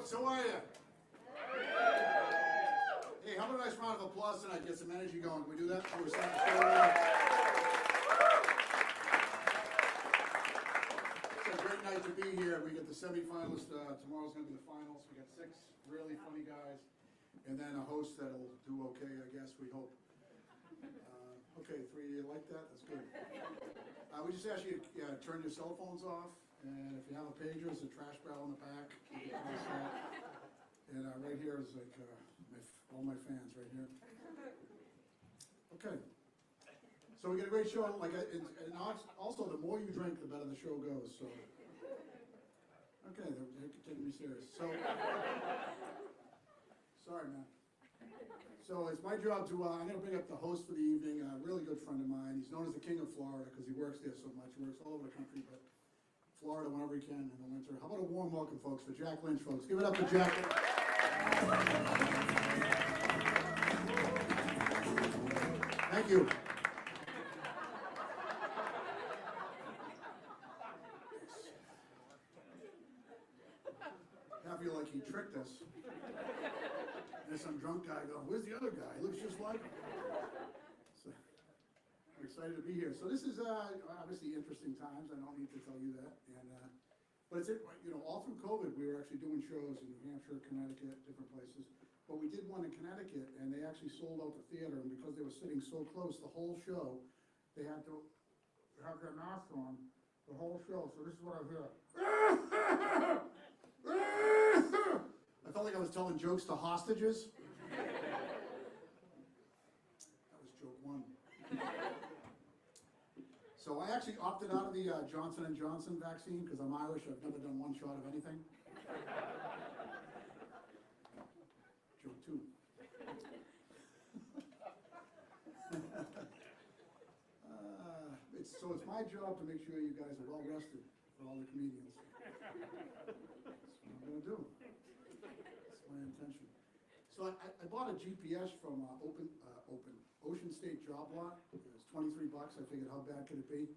folks, how are you? Hey, how about a nice round of applause tonight? Get some energy going. Can we do that? We're starting the show now. It's a great night to be here. We get the semifinalists. Tomorrow's going to be the finals. We got 6 really funny guys, and then a host that'll do okay, I guess. We hope. Okay, 3 of you like that? That's good. We just ask you to turn your cell phones off, and if you have a pager, there's a trash barrel in the back. You can toss that. And right here is like all my fans right here. Okay. So we got a great show. And also, the more you drink, the better the show goes. So, okay, they're taking me serious. So, sorry, man. So it's my job to, I'm going to bring up the host for the evening, a really good friend of mine. He's known as the King of Florida because he works there so much. He works all over the country, but Florida whenever he can in the winter. How about a warm welcome, folks, for Jack Lynch, folks. Give it up for Jack. Thank you. I feel like he tricked us. There's some drunk guy going, where's the other guy? He looks just like him. So, I'm excited to be here. So this is obviously interesting times. I don't need to tell you that. But it's, all through COVID, we were actually doing shows in New Hampshire, Connecticut, different places. But we did one in Connecticut, and they actually sold out the theater. And because they were sitting so close the whole show, they had to have their mask on the whole show. So this is what I hear. I felt like I was telling jokes to hostages. That was joke 1. So I actually opted out of the Johnson & Johnson vaccine because I'm Irish. I've never done one shot of anything. Joke 2. So it's my job to make sure you guys are well rested for all the comedians. That's what I'm going to do. That's my intention. So I bought a GPS from Ocean State Job Lot. It was $23. I figured, how bad could it be?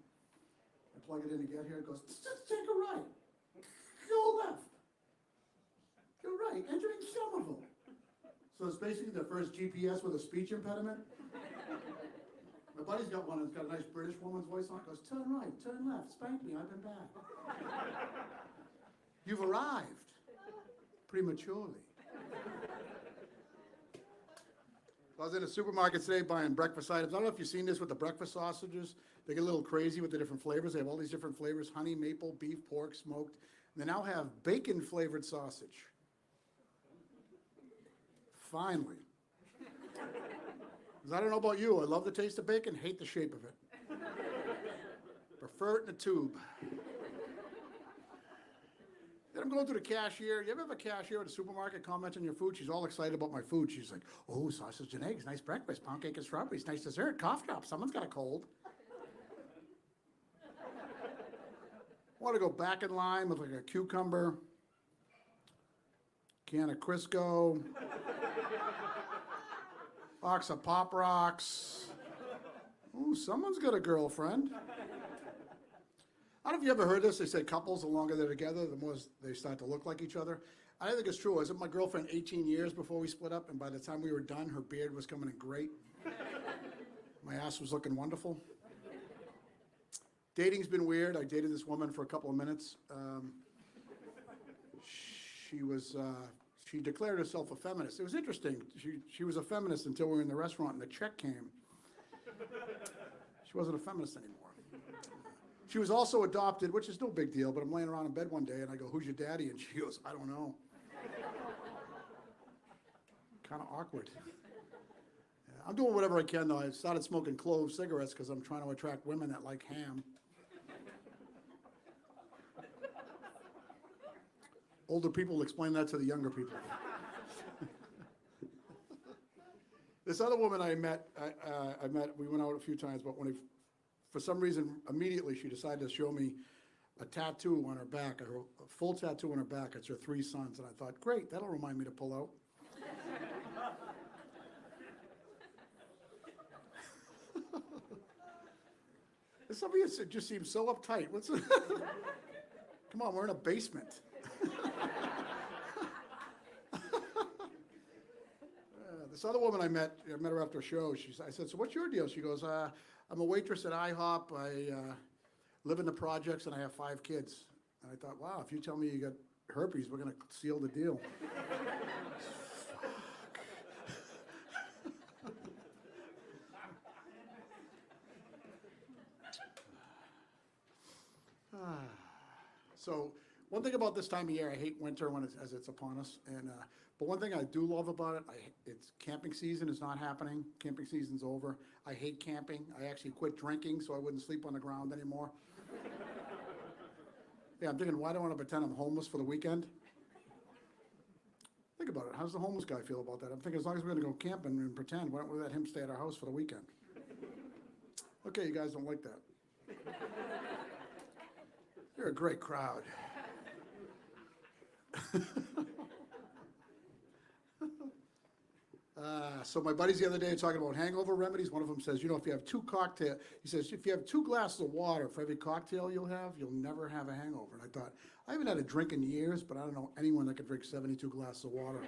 I plug it in to get here. It goes, just take a right. Go left. Go right. Entering Somerville. So it's basically the first GPS with a speech impediment. My buddy's got one that's got a nice British woman's voice on it. Goes, turn right, turn left, spank me, I've been bad. You've arrived prematurely. I was in a supermarket today buying breakfast items. I don't know if you've seen this with the breakfast sausages. They get a little crazy with the different flavors. They have all these different flavors: honey, maple, beef, pork, smoked. And they now have bacon-flavored sausage. Finally. Because I don't know about you, I love the taste of bacon, hate the shape of it. Prefer it in a tube. Then I'm going through the cashier. You ever have a cashier at a supermarket comment on your food? She's all excited about my food. She's like, oh, sausage and eggs, nice breakfast, pound cake and strawberries, nice dessert, cough drop, someone's got a cold. Want to go back in line with like a cucumber, can of Crisco, box of Pop Rocks. Ooh, someone's got a girlfriend. I don't know if you ever heard this. They say couples, the longer they're together, the more they start to look like each other. I don't think it's true. I was with my girlfriend 18 years before we split up, and by the time we were done, her beard was coming in great. My ass was looking wonderful. Dating's been weird. I dated this woman for a couple of minutes. She declared herself a feminist. It was interesting. She was a feminist until we were in the restaurant and the check came. She wasn't a feminist anymore. She was also adopted, which is no big deal, but I'm laying around in bed one day and I go, who's your daddy? And she goes, I don't know. Kind of awkward. Yeah, I'm doing whatever I can though. I started smoking clove cigarettes because I'm trying to attract women that like ham. Older people explain that to the younger people. This other woman I met, we went out a few times, but for some reason, immediately she decided to show me a tattoo on her back, a full tattoo on her back. It's her 3 sons, and I thought, great, that'll remind me to pull out. Some of you just seem so uptight. Come on, we're in a basement. this other woman I met her after a show. I said, so what's your deal? She goes, I'm a waitress at IHOP. I live in the projects and I have 5 kids. And I thought, wow, if you tell me you got herpes, we're going to seal the deal. So one thing about this time of year, I hate winter as it's upon us. But one thing I do love about it, it's camping season is not happening. Camping season's over. I hate camping. I actually quit drinking so I wouldn't sleep on the ground anymore. Yeah, I'm thinking, why do I want to pretend I'm homeless for the weekend? Think about it. How's the homeless guy feel about that? I'm thinking, as long as we're going to go camping and pretend, why don't we let him stay at our house for the weekend? Okay, you guys don't like that. You're a great crowd. So my buddies the other day talking about hangover remedies. One of them says, if you have 2 cocktails, he says, if you have 2 glasses of water for every cocktail you'll never have a hangover. And I thought, I haven't had a drink in years, but I don't know anyone that could drink 72 glasses of water.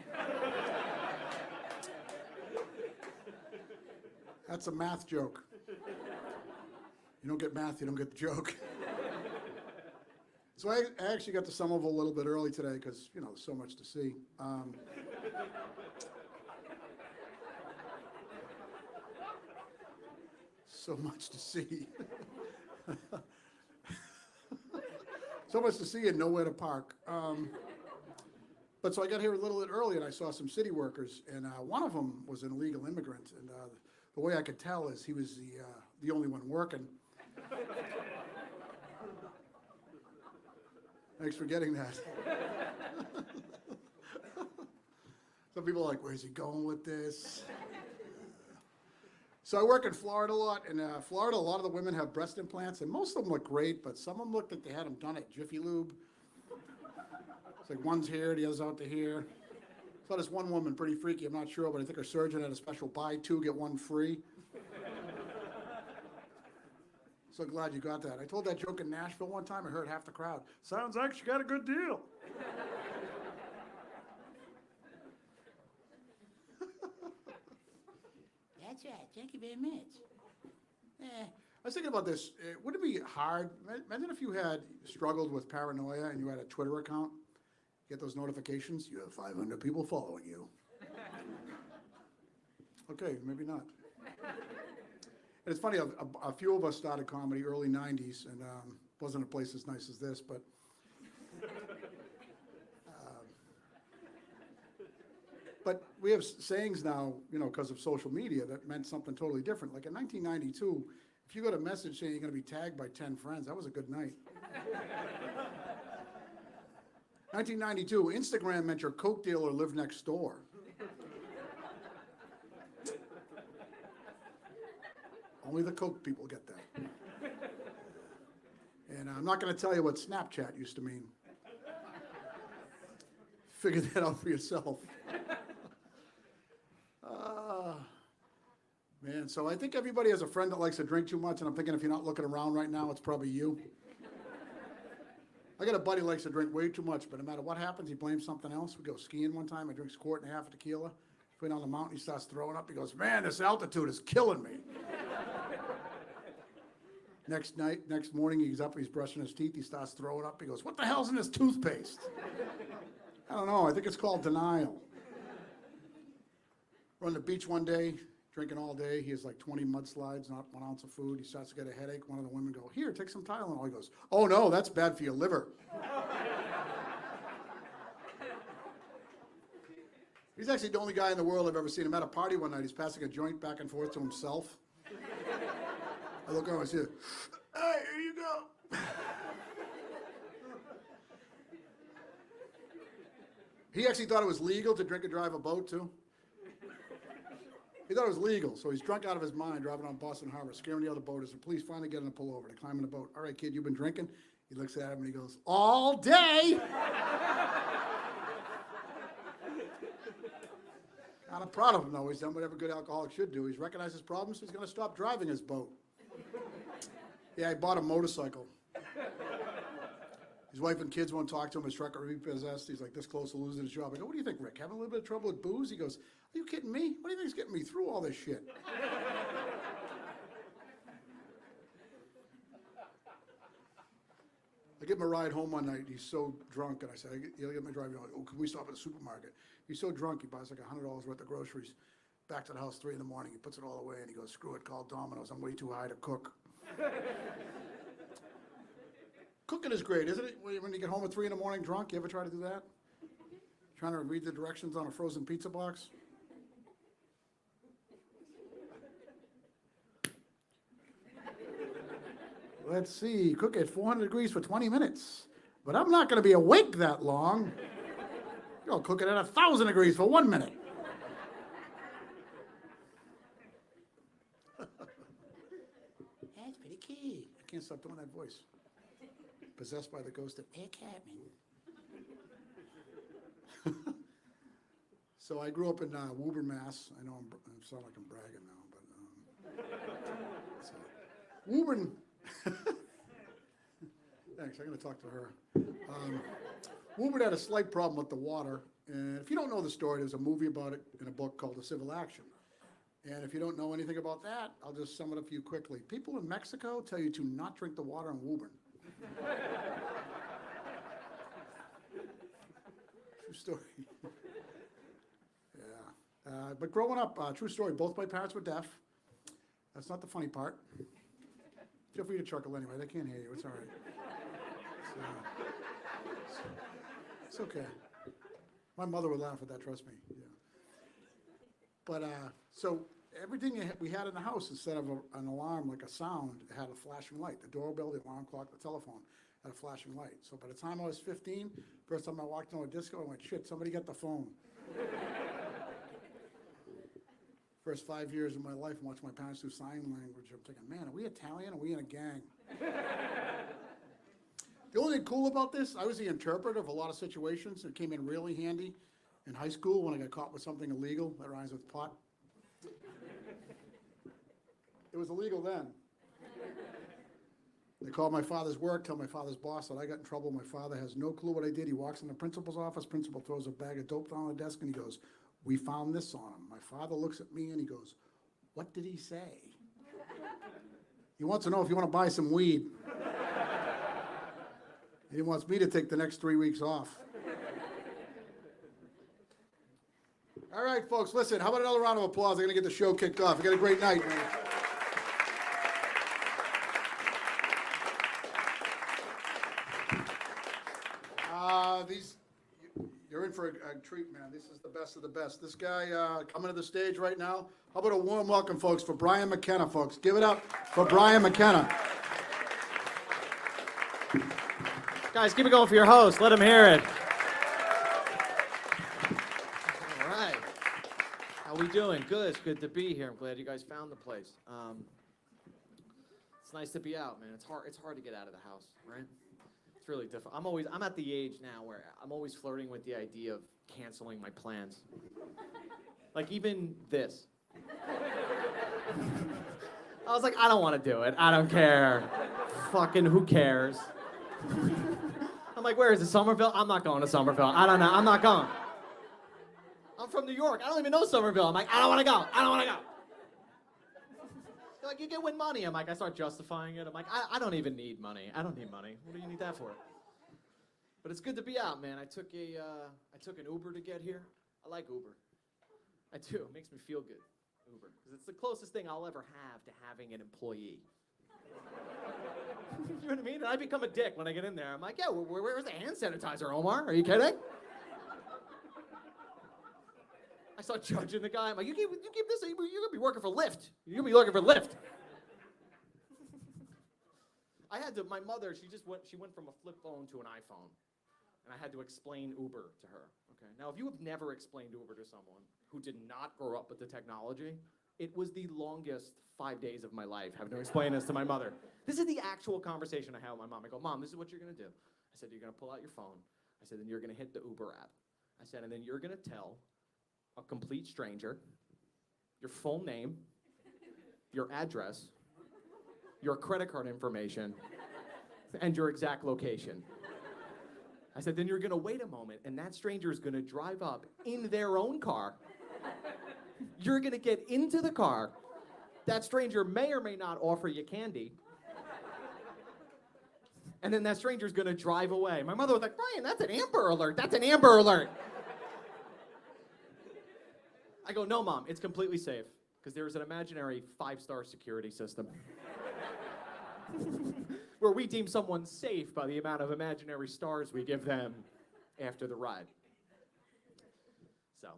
That's a math joke. You don't get math, you don't get the joke. So I actually got to Somerville a little bit early today because, there's so much to see. So much to see. So much to see and nowhere to park. But so I got here a little bit early and I saw some city workers, and one of them was an illegal immigrant. And the way I could tell is he was the only one working. Thanks for getting that. Some people are like, where's he going with this? So I work in Florida a lot. In Florida, a lot of the women have breast implants, and most of them look great, but some of them look like they had them done at Jiffy Lube. It's like one's here, the other's out to here. Saw this one woman, pretty freaky, I'm not sure, but I think her surgeon had a special buy 2, get 1 free. So glad you got that. I told that joke in Nashville one time. I heard half the crowd. Sounds like she got a good deal. That's right. Thank you very much. I was thinking about this. Wouldn't it be hard? Imagine if you had struggled with paranoia and you had a Twitter account. Get those notifications. You have 500 people following you. Okay, maybe not. And it's funny, a few of us started comedy early 90s, and wasn't a place as nice as this, but we have sayings now, because of social media that meant something totally different. Like in 1992, if you got a message saying you're going to be tagged by 10 friends, that was a good night. 1992, Instagram meant your Coke dealer lived next door. Only the Coke people get that. And I'm not going to tell you what Snapchat used to mean. Figure that out for yourself. Man, so I think everybody has a friend that likes to drink too much, and I'm thinking if you're not looking around right now, it's probably you. I got a buddy who likes to drink way too much, but no matter what happens, he blames something else. We go skiing one time, I drinks 1.5 quarts of tequila. Went on the mountain, he starts throwing up. He goes, man, this altitude is killing me. Next morning, he's up, he's brushing his teeth, he starts throwing up. He goes, what the hell's in this toothpaste? I don't know, I think it's called denial. We're on the beach one day, drinking all day. He has like 20 mudslides, not 1 ounce of food. He starts to get a headache. One of the women go, here, take some Tylenol. He goes, oh no, that's bad for your liver. He's actually the only guy in the world I've ever seen him at a party one night. He's passing a joint back and forth to himself. I look over, I see, hey, here you go. He actually thought it was legal to drink and drive a boat, too. He thought it was legal, so he's drunk out of his mind, driving on Boston Harbor, scaring the other boaters. The police finally get him to pull over. They climb in the boat. All right, kid, you've been drinking? He looks at him and he goes, all day. Kind of proud of him, though. He's done what every good alcoholic should do. He's recognized his problems, so he's going to stop driving his boat. Yeah, he bought a motorcycle. He's His wife and kids won't talk to him. His truck are repossessed. He's like this close to losing his job. I go, what do you think, Rick? Having a little bit of trouble with booze? He goes, are you kidding me? What do you think's getting me through all this shit? I give him a ride home one night. He's so drunk, and I said, "You'll get my drive." Like, oh, can we stop at the supermarket? He's so drunk, he buys like $100 worth of groceries. Back to the house 3 in the morning. He puts it all away, and he goes, "Screw it, call Domino's. I'm way too high to cook." Cooking is great, isn't it? When you get home at 3 in the morning drunk, you ever try to do that? Trying to read the directions on a frozen pizza box? Let's see, cook at 400 degrees for 20 minutes. But I'm not going to be awake that long. You'll cook it at 1,000 degrees for 1 minute. That's pretty key. I can't stop doing that voice. Possessed by the ghost of Ed Catman. So I grew up in Woburn, Mass. I know I sound like I'm bragging now, but so, Woburn. Thanks, I'm going to talk to her. Woburn had a slight problem with the water, and if you don't know the story, there's a movie about it in a book called The Civil Action. And if you don't know anything about that, I'll just sum it up for you quickly. People in Mexico tell you to not drink the water in Woburn. True story. Yeah. But growing up, true story, both my parents were deaf. That's not the funny part. Feel free to chuckle anyway. They can't hear you. It's all right. It's okay. My mother would laugh at that, trust me. Yeah. But so everything we had in the house, instead of an alarm, like a sound, it had a flashing light. The doorbell, the alarm clock, the telephone had a flashing light. So by the time I was 15, first time I walked into a disco, I went, shit, somebody get the phone. First 5 years of my life, I watched my parents do sign language. I'm thinking, man, are we Italian? Are we in a gang? The only thing cool about this, I was the interpreter of a lot of situations. It came in really handy in high school when I got caught with something illegal that rhymes with pot. It was illegal then. They called my father's work, tell my father's boss that I got in trouble. My father has no clue what I did. He walks in the principal's office. Principal throws a bag of dope down on the desk and he goes, we found this on him. My father looks at me and he goes, what did he say? He wants to know if you want to buy some weed. He wants me to take the next 3 weeks off. All right, folks, listen, how about another round of applause? I'm going to get the show kicked off. We got a great night, man. You're in for a treat, man. This is the best of the best. This guy coming to the stage right now. How about a warm welcome, folks, for Brian McKenna, folks. Give it up for Brian McKenna. Guys, keep it going for your host. Let him hear it. All right. How we doing? Good. It's good to be here. I'm glad you guys found the place. It's nice to be out, man. It's hard to get out of the house, right? It's really difficult. I'm at the age now where I'm always flirting with the idea of canceling my plans. Like even this. I was like, I don't want to do it. I don't care. Fucking who cares? I'm like, where is it, Somerville? I'm not going to Somerville. I don't know. I'm not going. I'm from New York. I don't even know Somerville. I'm like, I don't want to go. I don't want to go. They're like, you can win money. I'm like, I start justifying it. I'm like, I don't even need money. I don't need money. What do you need that for? But it's good to be out, man. I took an Uber to get here. I like Uber. I do. It makes me feel good, Uber. Because it's the closest thing I'll ever have to having an employee. You know what I mean? And I become a dick when I get in there. I'm like, yeah, where's the hand sanitizer, Omar? Are you kidding? I start judging the guy. I'm like, you keep this, you're going to be working for Lyft. You're going to be looking for Lyft. My mother, she went from a flip phone to an iPhone. And I had to explain Uber to her. Okay. Now, if you have never explained Uber to someone who did not grow up with the technology, it was the longest 5 days of my life having to explain this to my mother. This is the actual conversation I had with my mom. I go, Mom, this is what you're going to do. I said, you're going to pull out your phone. I said, then you're going to hit the Uber app. I said, and then you're going to tell a complete stranger your full name, your address, your credit card information, and your exact location. I said, then you're going to wait a moment, and that stranger is going to drive up in their own car. You're going to get into the car. That stranger may or may not offer you candy. And then that stranger's going to drive away. My mother was like, Brian, that's an Amber Alert. That's an Amber Alert. I go, no, Mom, it's completely safe. Because there is an imaginary 5-star security system. Where we deem someone safe by the amount of imaginary stars we give them after the ride. So,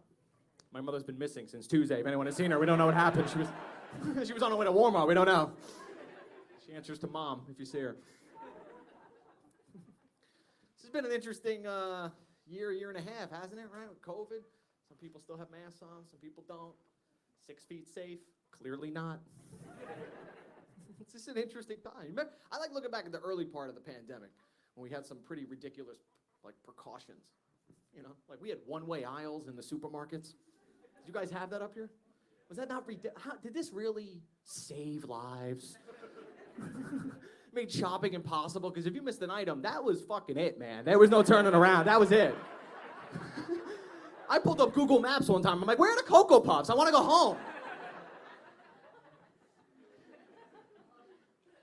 my mother's been missing since Tuesday. If anyone has seen her, we don't know what happened. She was on her way to Walmart. We don't know. She answers to Mom if you see her. This has been an interesting year and a half, hasn't it, right? With COVID. Some people still have masks on, some people don't. 6 feet safe, clearly not. It's just an interesting time. I like looking back at the early part of the pandemic when we had some pretty ridiculous precautions. You know, like we had one-way aisles in the supermarkets. Did you guys have that up here? Was that not did this really save lives? Made shopping impossible, because if you missed an item, that was fucking it, man. There was no turning around. That was it. I pulled up Google Maps one time. I'm like, where are the Cocoa Puffs? I want to go home.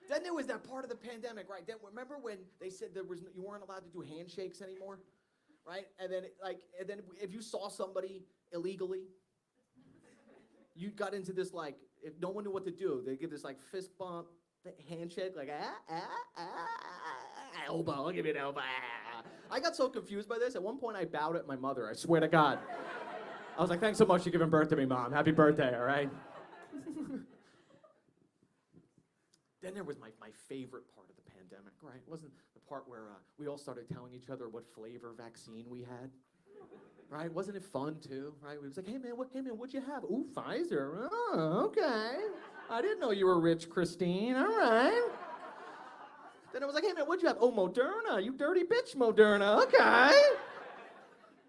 Then there was that part of the pandemic, right? Then remember when they said you weren't allowed to do handshakes anymore, right? And then if you saw somebody illegally, you got into this if no one knew what to do, they give this fist bump, handshake, elbow. I'll give you an elbow. I got so confused by this. At one point, I bowed at my mother. I swear to God. I was like, thanks so much for giving birth to me, Mom. Happy birthday, all right? Then there was my favorite part of the pandemic, right? Wasn't the part where we all started telling each other what flavor vaccine we had, right? Wasn't it fun too, right? We was like, hey man, what'd you have? Ooh, Pfizer. Oh, okay. I didn't know you were rich, Christine. All right. Then I was like, hey man, what'd you have? Oh, Moderna. You dirty bitch, Moderna. Okay.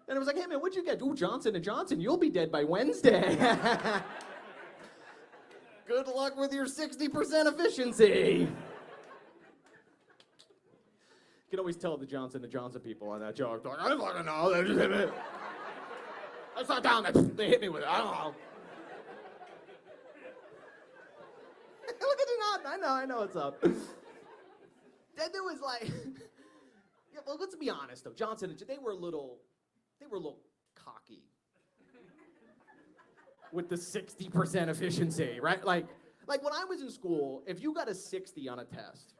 Then I was like, hey man, what'd you get? Ooh, Johnson & Johnson. You'll be dead by Wednesday. Good luck with your 60% efficiency. You can always tell the Johnson & Johnson people on that joke. Like, I don't fucking know. They just hit me. That's not down. They hit me with it. I don't know. Look at you not. I know what's up. Then there was yeah, well, let's be honest though. Johnson & they were a little cocky. With the 60% efficiency, right? Like when I was in school, if you got a 60 on a test,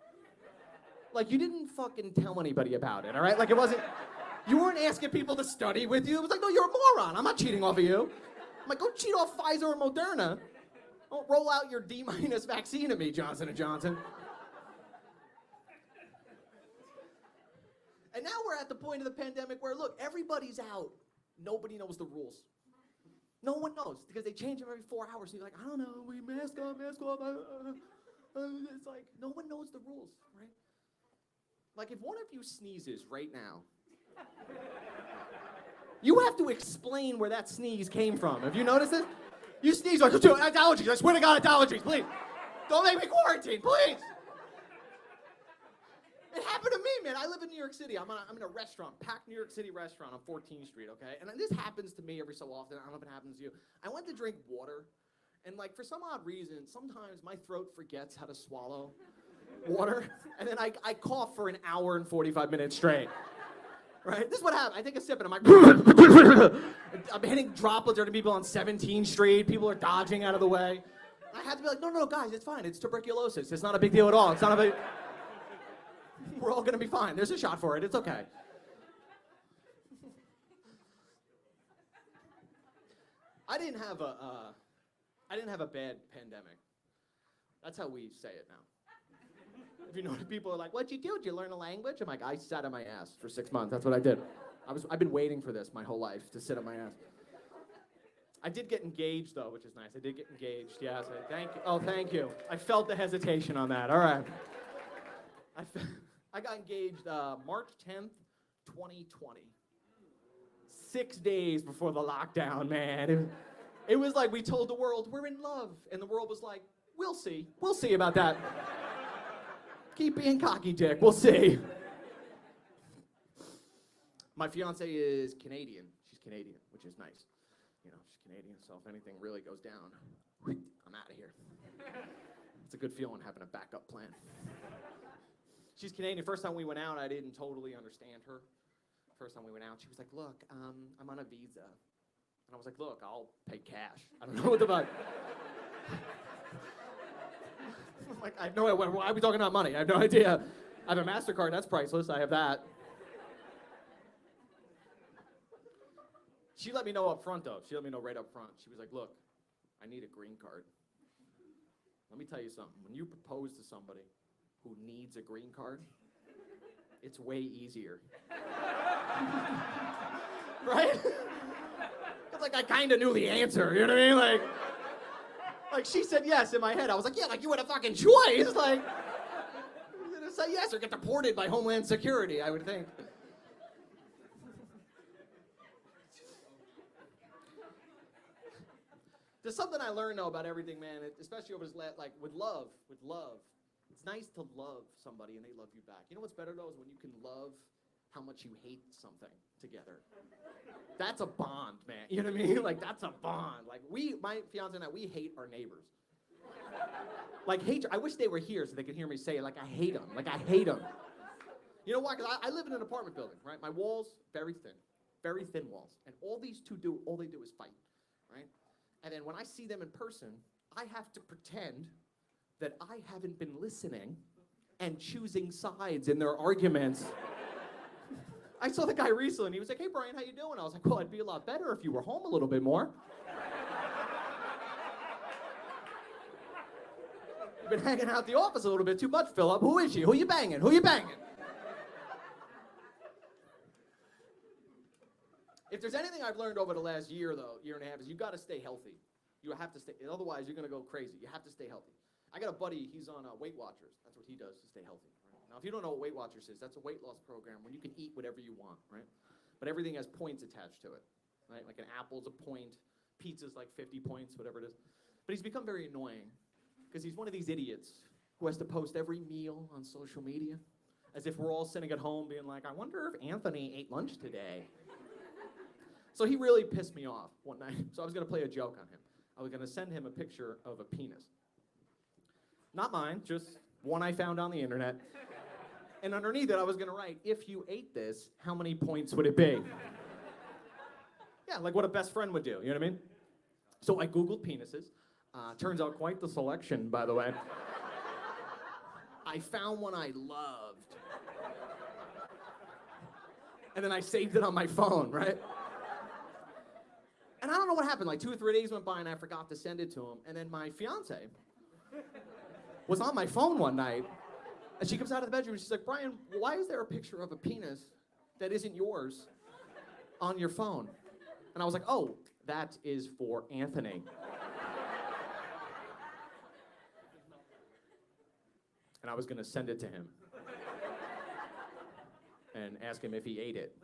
you didn't fucking tell anybody about it, all right? It wasn't, you weren't asking people to study with you. It was like, no, you're a moron. I'm not cheating off of you. I'm like, go cheat off Pfizer or Moderna. Don't roll out your D- vaccine at me, Johnson & Johnson. And now we're at the point of the pandemic where, look, everybody's out. Nobody knows the rules. No one knows, because they change them every 4 hours. So you're like, I don't know, we mask off. It's like, no one knows the rules, right? If one of you sneezes right now, you have to explain where that sneeze came from. Have you noticed this? You sneeze like, allergies. I swear to God, it's allergies, please. Don't make me quarantine, please. It happened to me, man. I live in New York City. I'm in a restaurant, packed New York City restaurant on 14th Street, okay? And this happens to me every so often. I don't know if it happens to you. I went to drink water, and for some odd reason, sometimes my throat forgets how to swallow water, and then I cough for an hour and 45 minutes straight. Right? This is what happened. I take a sip, and I'm like, I'm hitting droplets to people on 17th Street. People are dodging out of the way. I had to be like, no, guys, it's fine. It's tuberculosis. It's not a big deal at all. It's not a big... We're all gonna be fine. There's a shot for it. It's okay. I didn't have a bad pandemic. That's how we say it now. If you know, people are like, "What'd you do? Did you learn a language?" I'm like, "I sat on my ass for 6 months. That's what I did. I've been waiting for this my whole life, to sit on my ass." I did get engaged though, which is nice. I did get engaged. Yes. Thank you. Oh, thank you. I felt the hesitation on that. All right. I got engaged March 10th, 2020. 6 days before the lockdown, man. It was like we told the world, we're in love. And the world was like, we'll see. We'll see about that. Keep being cocky, Dick. We'll see. My fiance is Canadian. She's Canadian, which is nice. You know, she's Canadian, so if anything really goes down, I'm out of here. It's a good feeling having a backup plan. She's Canadian. First time we went out, I didn't totally understand her. First time we went out, she was like, look, I'm on a visa. And I was like, look, I'll pay cash. I don't know what the fuck. I'm like, I have no idea. Why are we talking about money? I have no idea. I have a MasterCard. That's priceless. I have that. She let me know up front, though. She let me know right up front. She was like, look, I need a green card. Let me tell you something. When you propose to somebody who needs a green card, it's way easier. Right? It's like I kind of knew the answer, you know what I mean? Like she said yes in my head. I was like, yeah, like you had a fucking choice. Like, you're gonna say yes or get deported by Homeland Security, I would think. There's something I learned, though, about everything, man, especially over this, like, with love. It's nice to love somebody and they love you back. You know what's better, though, is when you can love how much you hate something together. That's a bond, man. You know what I mean? Like, that's a bond. Like, my fiance and I, we hate our neighbors. Like, I wish they were here so they could hear me say it. Like, I hate them. Like, I hate them. You know why? Because I live in an apartment building, right? My walls, very thin walls. And all they do is fight, right? And then when I see them in person, I have to pretend that I haven't been listening and choosing sides in their arguments. I saw the guy recently, and he was like, hey, Brian, how you doing? I was like, well, I'd be a lot better if you were home a little bit more. You've been hanging out at the office a little bit too much, Philip. Who is she? Who you banging? Who you banging? If there's anything I've learned over the last year and a half, is you got to stay healthy. You have to stay, otherwise you're going to go crazy. You have to stay healthy. I got a buddy, he's on Weight Watchers. That's what he does to stay healthy. Right? Now, if you don't know what Weight Watchers is, that's a weight loss program where you can eat whatever you want, right? But everything has points attached to it, right? Like an apple's a point, pizza's like 50 points, whatever it is. But he's become very annoying because he's one of these idiots who has to post every meal on social media as if we're all sitting at home being like, I wonder if Anthony ate lunch today. So he really pissed me off one night. So I was going to play a joke on him. I was going to send him a picture of a penis. Not mine, just one I found on the internet. And underneath it, I was going to write, if you ate this, how many points would it be? Yeah, like what a best friend would do, you know what I mean? So I Googled penises. Turns out quite the selection, by the way. I found one I loved. And then I saved it on my phone, right? And I don't know what happened. Like 2 or 3 days went by and I forgot to send it to him. And then my fiance was on my phone one night. And she comes out of the bedroom and she's like, Brian, why is there a picture of a penis that isn't yours on your phone? And I was like, oh, that is for Anthony. And I was going to send it to him and ask him if he ate it.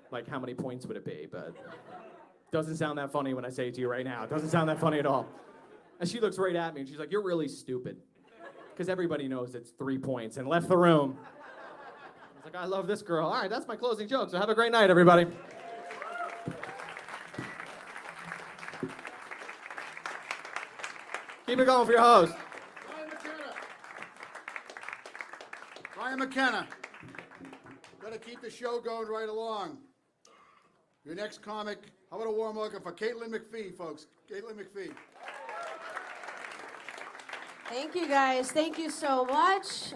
Like, how many points would it be? But doesn't sound that funny when I say it to you right now. It doesn't sound that funny at all. And she looks right at me and she's like, you're really stupid. Because everybody knows it's 3 points, and left the room. I was like, I love this girl. All right, that's my closing joke, so have a great night, everybody. Keep it going for your host. Brian McKenna. Gotta keep the show going right along. Your next comic, how about a warm welcome for Caitlyn Mcphee, folks. Caitlyn Mcphee. Thank you, guys. Thank you so much.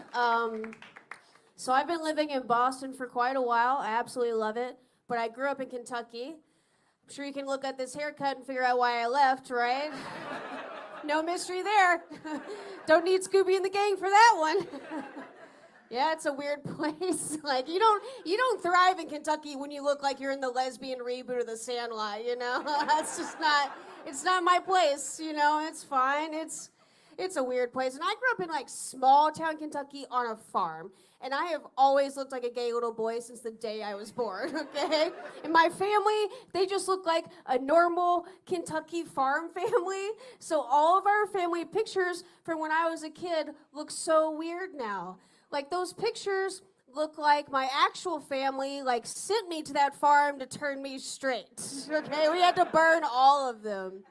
So I've been living in Boston for quite a while. I absolutely love it. But I grew up in Kentucky. I'm sure you can look at this haircut and figure out why I left, right? No mystery there. Don't need Scooby and the gang for that one. Yeah, it's a weird place. Like you don't thrive in Kentucky when you look like you're in the lesbian reboot of The Sandlot, you know? That's just not, it's not my place, you know? It's fine. It's a weird place. And I grew up in like small town Kentucky on a farm. And I have always looked like a gay little boy since the day I was born, okay? And my family, they just look like a normal Kentucky farm family. So all of our family pictures from when I was a kid look so weird now. Like those pictures look like my actual family like sent me to that farm to turn me straight. Okay, we had to burn all of them.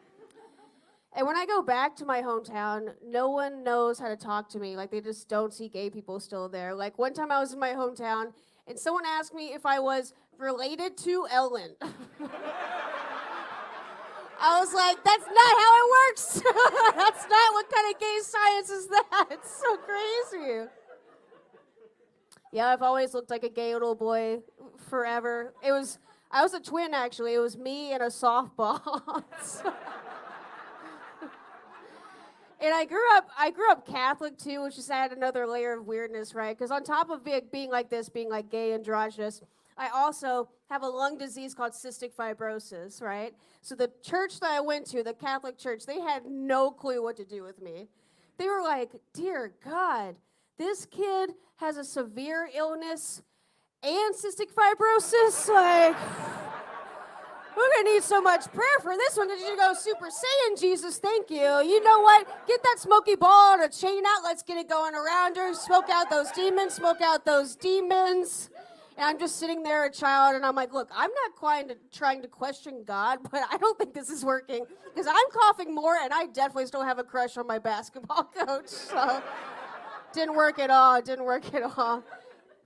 And when I go back to my hometown, no one knows how to talk to me. Like, they just don't see gay people still there. Like, one time I was in my hometown, and someone asked me if I was related to Ellen. I was like, that's not how it works. That's not what kind of gay science is that. It's so crazy. Yeah, I've always looked like a gay little boy forever. I was a twin, actually. It was me and a softball. And I grew up Catholic too, which just added another layer of weirdness, right? Because on top of being like this, being like gay androgynous, I also have a lung disease called cystic fibrosis, right? So the church that I went to, the Catholic church, they had no clue what to do with me. They were like, dear God, this kid has a severe illness and cystic fibrosis, like... We're going to need so much prayer for this one. Did you go Super Saiyan, Jesus? Thank you. You know what? Get that smoky ball and a chain out. Let's get it going around her. Smoke out those demons. Smoke out those demons. And I'm just sitting there, a child, and I'm like, look, I'm not trying to question God, but I don't think this is working because I'm coughing more, and I definitely still have a crush on my basketball coach. So didn't work at all. Didn't work at all.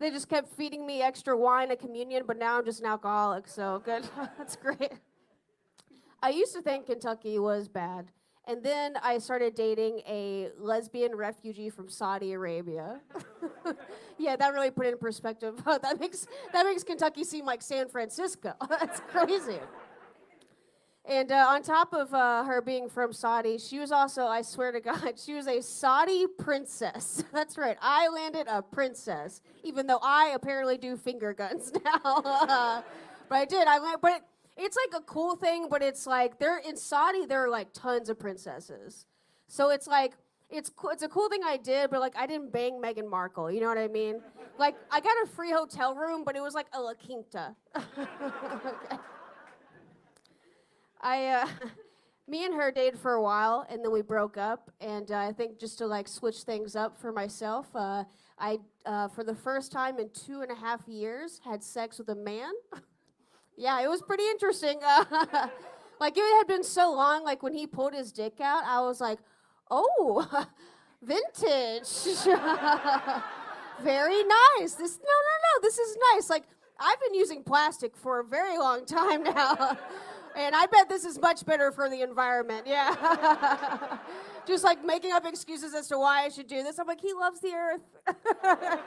They just kept feeding me extra wine at communion, but now I'm just an alcoholic, so good. That's great. I used to think Kentucky was bad, and then I started dating a lesbian refugee from Saudi Arabia. Yeah, that really put it in perspective. That makes Kentucky seem like San Francisco. That's crazy. And on top of her being from Saudi, she was also, I swear to God, she was a Saudi princess. That's right. I landed a princess, even though I apparently do finger guns now. But I did. But it's like a cool thing, but it's like, in Saudi, there are like tons of princesses. So it's like, it's a cool thing I did, but like I didn't bang Meghan Markle. You know what I mean? Like, I got a free hotel room, but it was like a La Quinta. Okay. Me and her dated for a while, and then we broke up. And I think just to like switch things up for myself, I for the first time in 2.5 years had sex with a man. Yeah, it was pretty interesting. Like it had been so long. Like when he pulled his dick out, I was like, oh, vintage. Very nice. No. This is nice. Like I've been using plastic for a very long time now. And I bet this is much better for the environment, yeah. Just like making up excuses as to why I should do this. I'm like, he loves the earth. It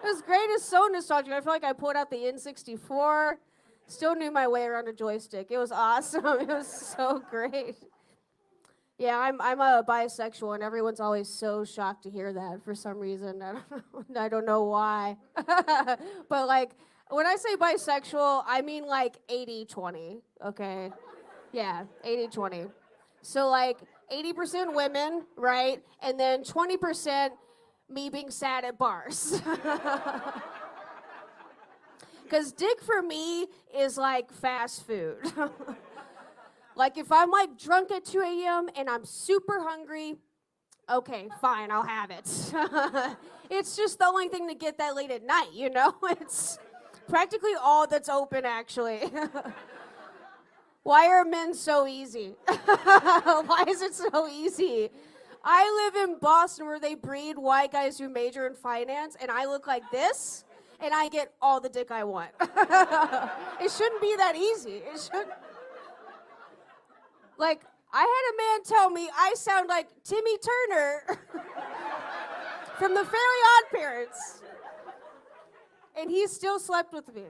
was great. It's so nostalgic. I feel like I pulled out the N64. Still knew my way around a joystick. It was awesome. It was so great. Yeah, I'm a bisexual, and everyone's always so shocked to hear that for some reason. I don't know why. But like, when I say bisexual, I mean like 80-20, okay? Yeah, 80-20. So like 80% women, right? And then 20% me being sad at bars. Because dick for me is like fast food. Like if I'm like drunk at 2 a.m. and I'm super hungry, okay, fine, I'll have it. It's just the only thing to get that late at night, you know? It's practically all that's open, actually. Why are men so easy? Why is it so easy? I live in Boston where they breed white guys who major in finance, and I look like this, and I get all the dick I want. It shouldn't be that easy. It shouldn't. Like, I had a man tell me I sound like Timmy Turner from the Fairly Odd Parents. And he still slept with me.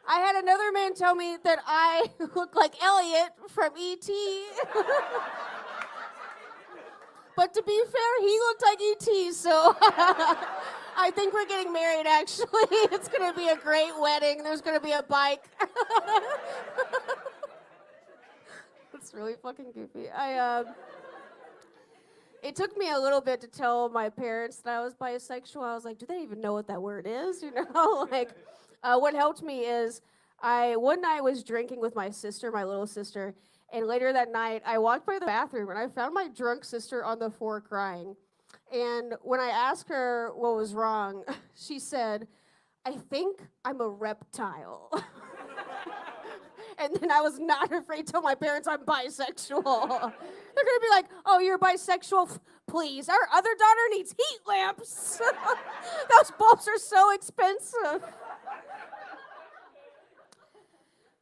I had another man tell me that I look like Elliot from E.T. But to be fair, he looked like E.T., so I think we're getting married, actually. It's going to be a great wedding. There's going to be a bike. That's really fucking goofy. It took me a little bit to tell my parents that I was bisexual. I was like, do they even know what that word is? You know, like, what helped me is one night I was drinking with my sister, my little sister, and later that night I walked by the bathroom and I found my drunk sister on the floor crying. And when I asked her what was wrong, she said, I think I'm a reptile. And then I was not afraid to tell my parents I'm bisexual. They're going to be like, oh, you're bisexual? Please. Our other daughter needs heat lamps. Those bulbs are so expensive.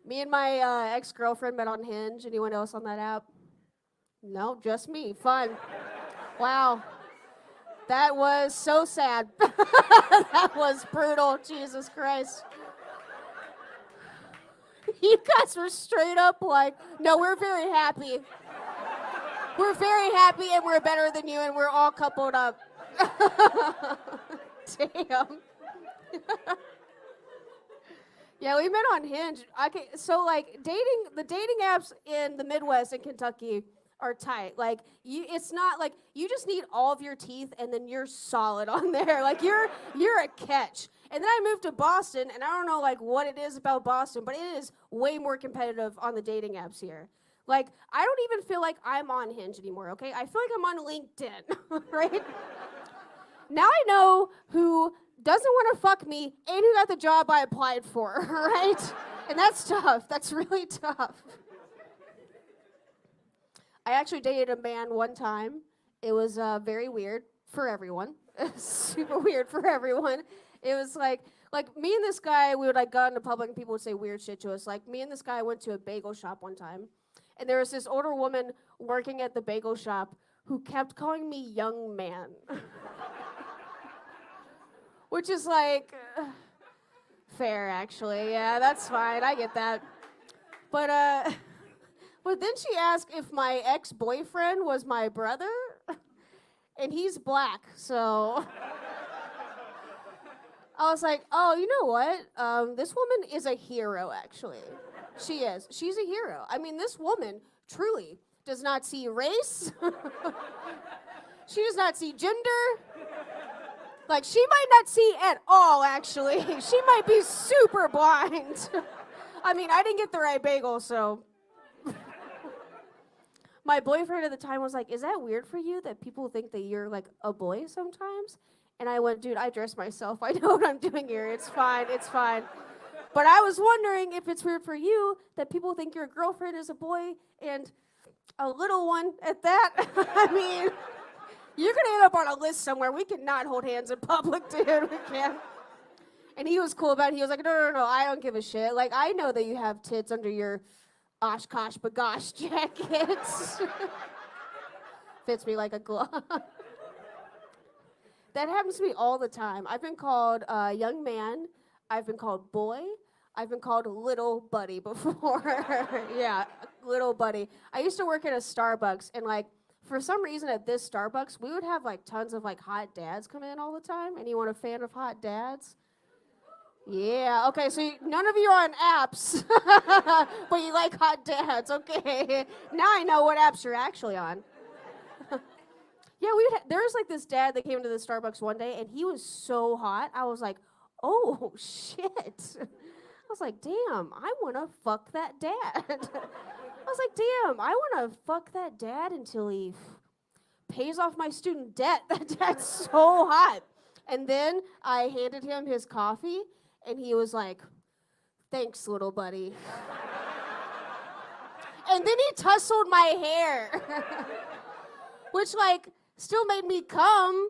Me and my ex-girlfriend met on Hinge. Anyone else on that app? No, just me. Fun. Wow. That was so sad. That was brutal. Jesus Christ. You guys were straight up like, no, we're very happy. We're very happy and we're better than you and we're all coupled up. Damn. Yeah, we met on Hinge. So like the dating apps in the Midwest and Kentucky are tight. Like it's not like you just need all of your teeth and then you're solid on there. Like you're a catch. And then I moved to Boston, and I don't know like what it is about Boston, but it is way more competitive on the dating apps here. Like I don't even feel like I'm on Hinge anymore, okay? I feel like I'm on LinkedIn, right? Now I know who doesn't want to fuck me and who got the job I applied for, right? And that's tough. That's really tough. I actually dated a man one time. It was very weird for everyone. Super weird for everyone. It was like me and this guy, we would like go out into public and people would say weird shit to us. Like me and this guy went to a bagel shop one time. And there was this older woman working at the bagel shop who kept calling me young man. Which is like, fair actually. Yeah, that's fine. I get that. But then she asked if my ex-boyfriend was my brother. And he's black, so... I was like, oh, you know what? This woman is a hero, actually. She is. She's a hero. I mean, this woman truly does not see race. She does not see gender. Like, she might not see at all, actually. She might be super blind. I mean, I didn't get the right bagel, so. My boyfriend at the time was like, is that weird for you that people think that you're, like, a boy sometimes? And I went, dude, I dress myself. I know what I'm doing here. It's fine. It's fine. But I was wondering if it's weird for you that people think your girlfriend is a boy and a little one at that. I mean, you're going to end up on a list somewhere. We cannot hold hands in public, dude. We can't. And he was cool about it. He was like, no, I don't give a shit. Like, I know that you have tits under your Oshkosh Bagosh jackets. Fits me like a glove. That happens to me all the time. I've been called young man. I've been called boy. I've been called little buddy before. Yeah, little buddy. I used to work at a Starbucks, and like for some reason at this Starbucks, we would have like tons of like hot dads come in all the time. Anyone a fan of hot dads? Yeah, okay, so none of you are on apps, but you like hot dads. Okay, now I know what apps you're actually on. Yeah, there was like this dad that came into the Starbucks one day, and he was so hot. I was like, oh, shit. I was like, damn, I want to fuck that dad. I was like, damn, I want to fuck that dad until he pays off my student debt. That dad's so hot. And then I handed him his coffee, and he was like, thanks, little buddy. And then he tussled my hair, which, like, still made me come,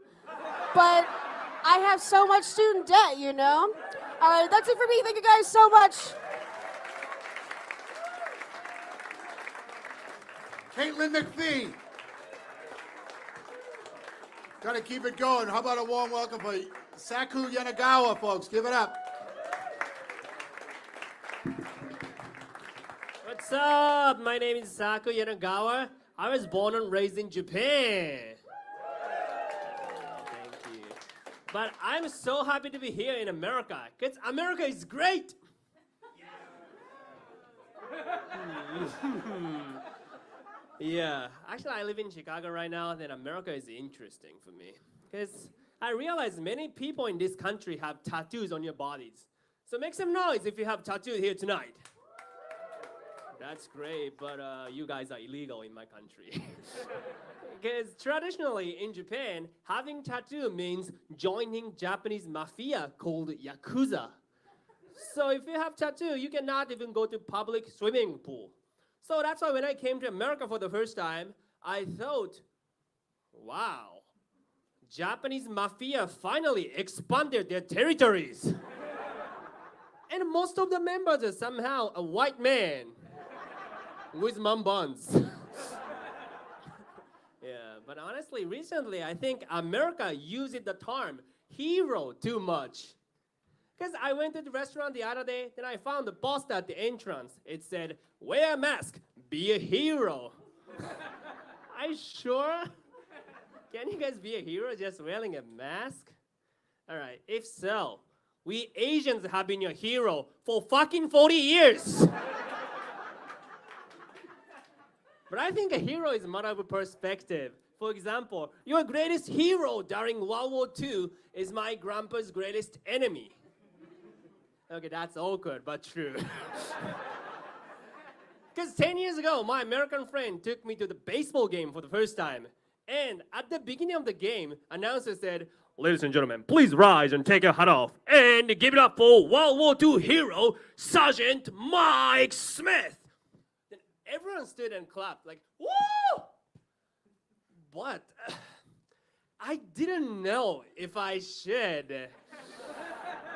but I have so much student debt, you know? All right, that's it for me. Thank you guys so much. Caitlyn Mcphee. Gotta keep it going. How about a warm welcome for Zako Yanugawa, folks? Give it up. What's up? My name is Zako Yanugawa. I was born and raised in Japan. Thank you. But I'm so happy to be here in America, because America is great. Yeah, actually I live in Chicago right now, and America is interesting for me. Because I realize many people in this country have tattoos on your bodies. So make some noise if you have tattoos here tonight. That's great, but you guys are illegal in my country. Because traditionally in Japan, having tattoo means joining Japanese mafia called Yakuza. So if you have tattoo, you cannot even go to public swimming pool. So that's why when I came to America for the first time, I thought, wow, Japanese mafia finally expanded their territories. And most of the members are somehow a white man with mom buns. Yeah, but honestly, recently, I think America used the term hero too much. Because I went to the restaurant the other day, then I found the poster at the entrance. It said, wear a mask, be a hero. Are you sure? Can you guys be a hero just wearing a mask? All right, if so, we Asians have been your hero for fucking 40 years. But I think a hero is more of a perspective. For example, your greatest hero during World War II is my grandpa's greatest enemy. Okay, that's awkward, but true. Because 10 years ago, my American friend took me to the baseball game for the first time. And at the beginning of the game, announcer said, ladies and gentlemen, please rise and take your hat off and give it up for World War II hero, Sergeant Mike Smith. Then everyone stood and clapped like, woo! But I didn't know if I should.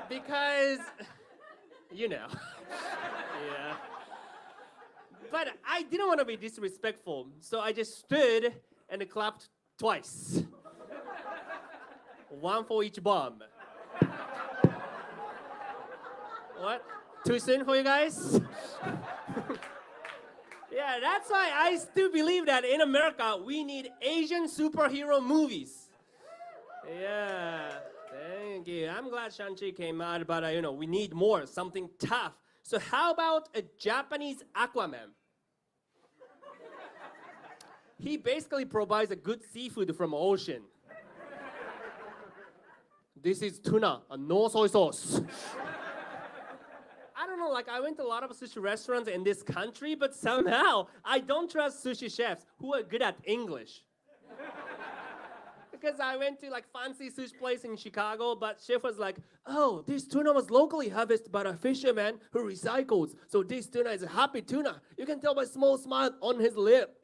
Because, you know. Yeah. But I didn't want to be disrespectful, so I just stood and clapped twice. One for each bomb. What? Too soon for you guys? Yeah, that's why I still believe that in America, we need Asian superhero movies. Yeah, thank you. I'm glad Shang-Chi came out, but we need more, something tough. So how about a Japanese Aquaman? He basically provides a good seafood from ocean. This is tuna, no soy sauce. I don't know, I went to a lot of sushi restaurants in this country, but somehow I don't trust sushi chefs who are good at English. Because I went to fancy sushi place in Chicago, but chef was like, oh, this tuna was locally harvested by a fisherman who recycles. So this tuna is a happy tuna. You can tell by small smile on his lip.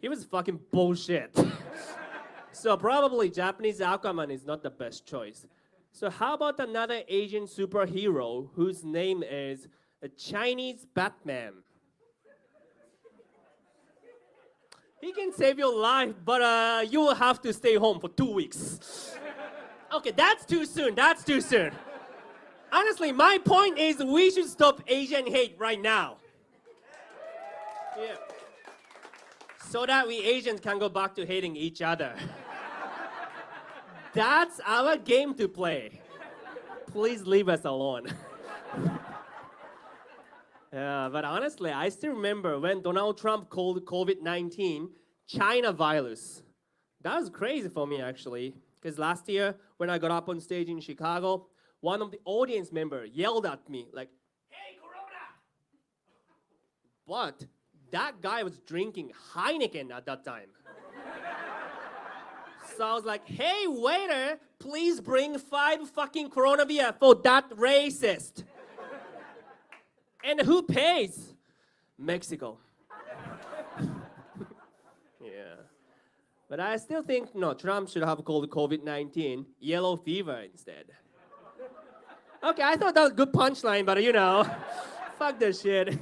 He was fucking bullshit. So probably Japanese Aquaman is not the best choice. So how about another Asian superhero whose name is a Chinese Batman? He can save your life, but you will have to stay home for 2 weeks. Okay, that's too soon, that's too soon. Honestly, my point is we should stop Asian hate right now. Yeah. So that we Asians can go back to hating each other. That's our game to play. Please leave us alone. Yeah, but honestly, I still remember when Donald Trump called COVID-19 China virus. That was crazy for me, actually. Because last year, when I got up on stage in Chicago, one of the audience members yelled at me, like, hey, Corona! But that guy was drinking Heineken at that time. So I was like, hey, waiter, please bring 5 fucking Corona beer for that racist. And who pays? Mexico. Yeah. But I still think, no, Trump should have called COVID-19 yellow fever instead. Okay, I thought that was a good punchline, but fuck this shit.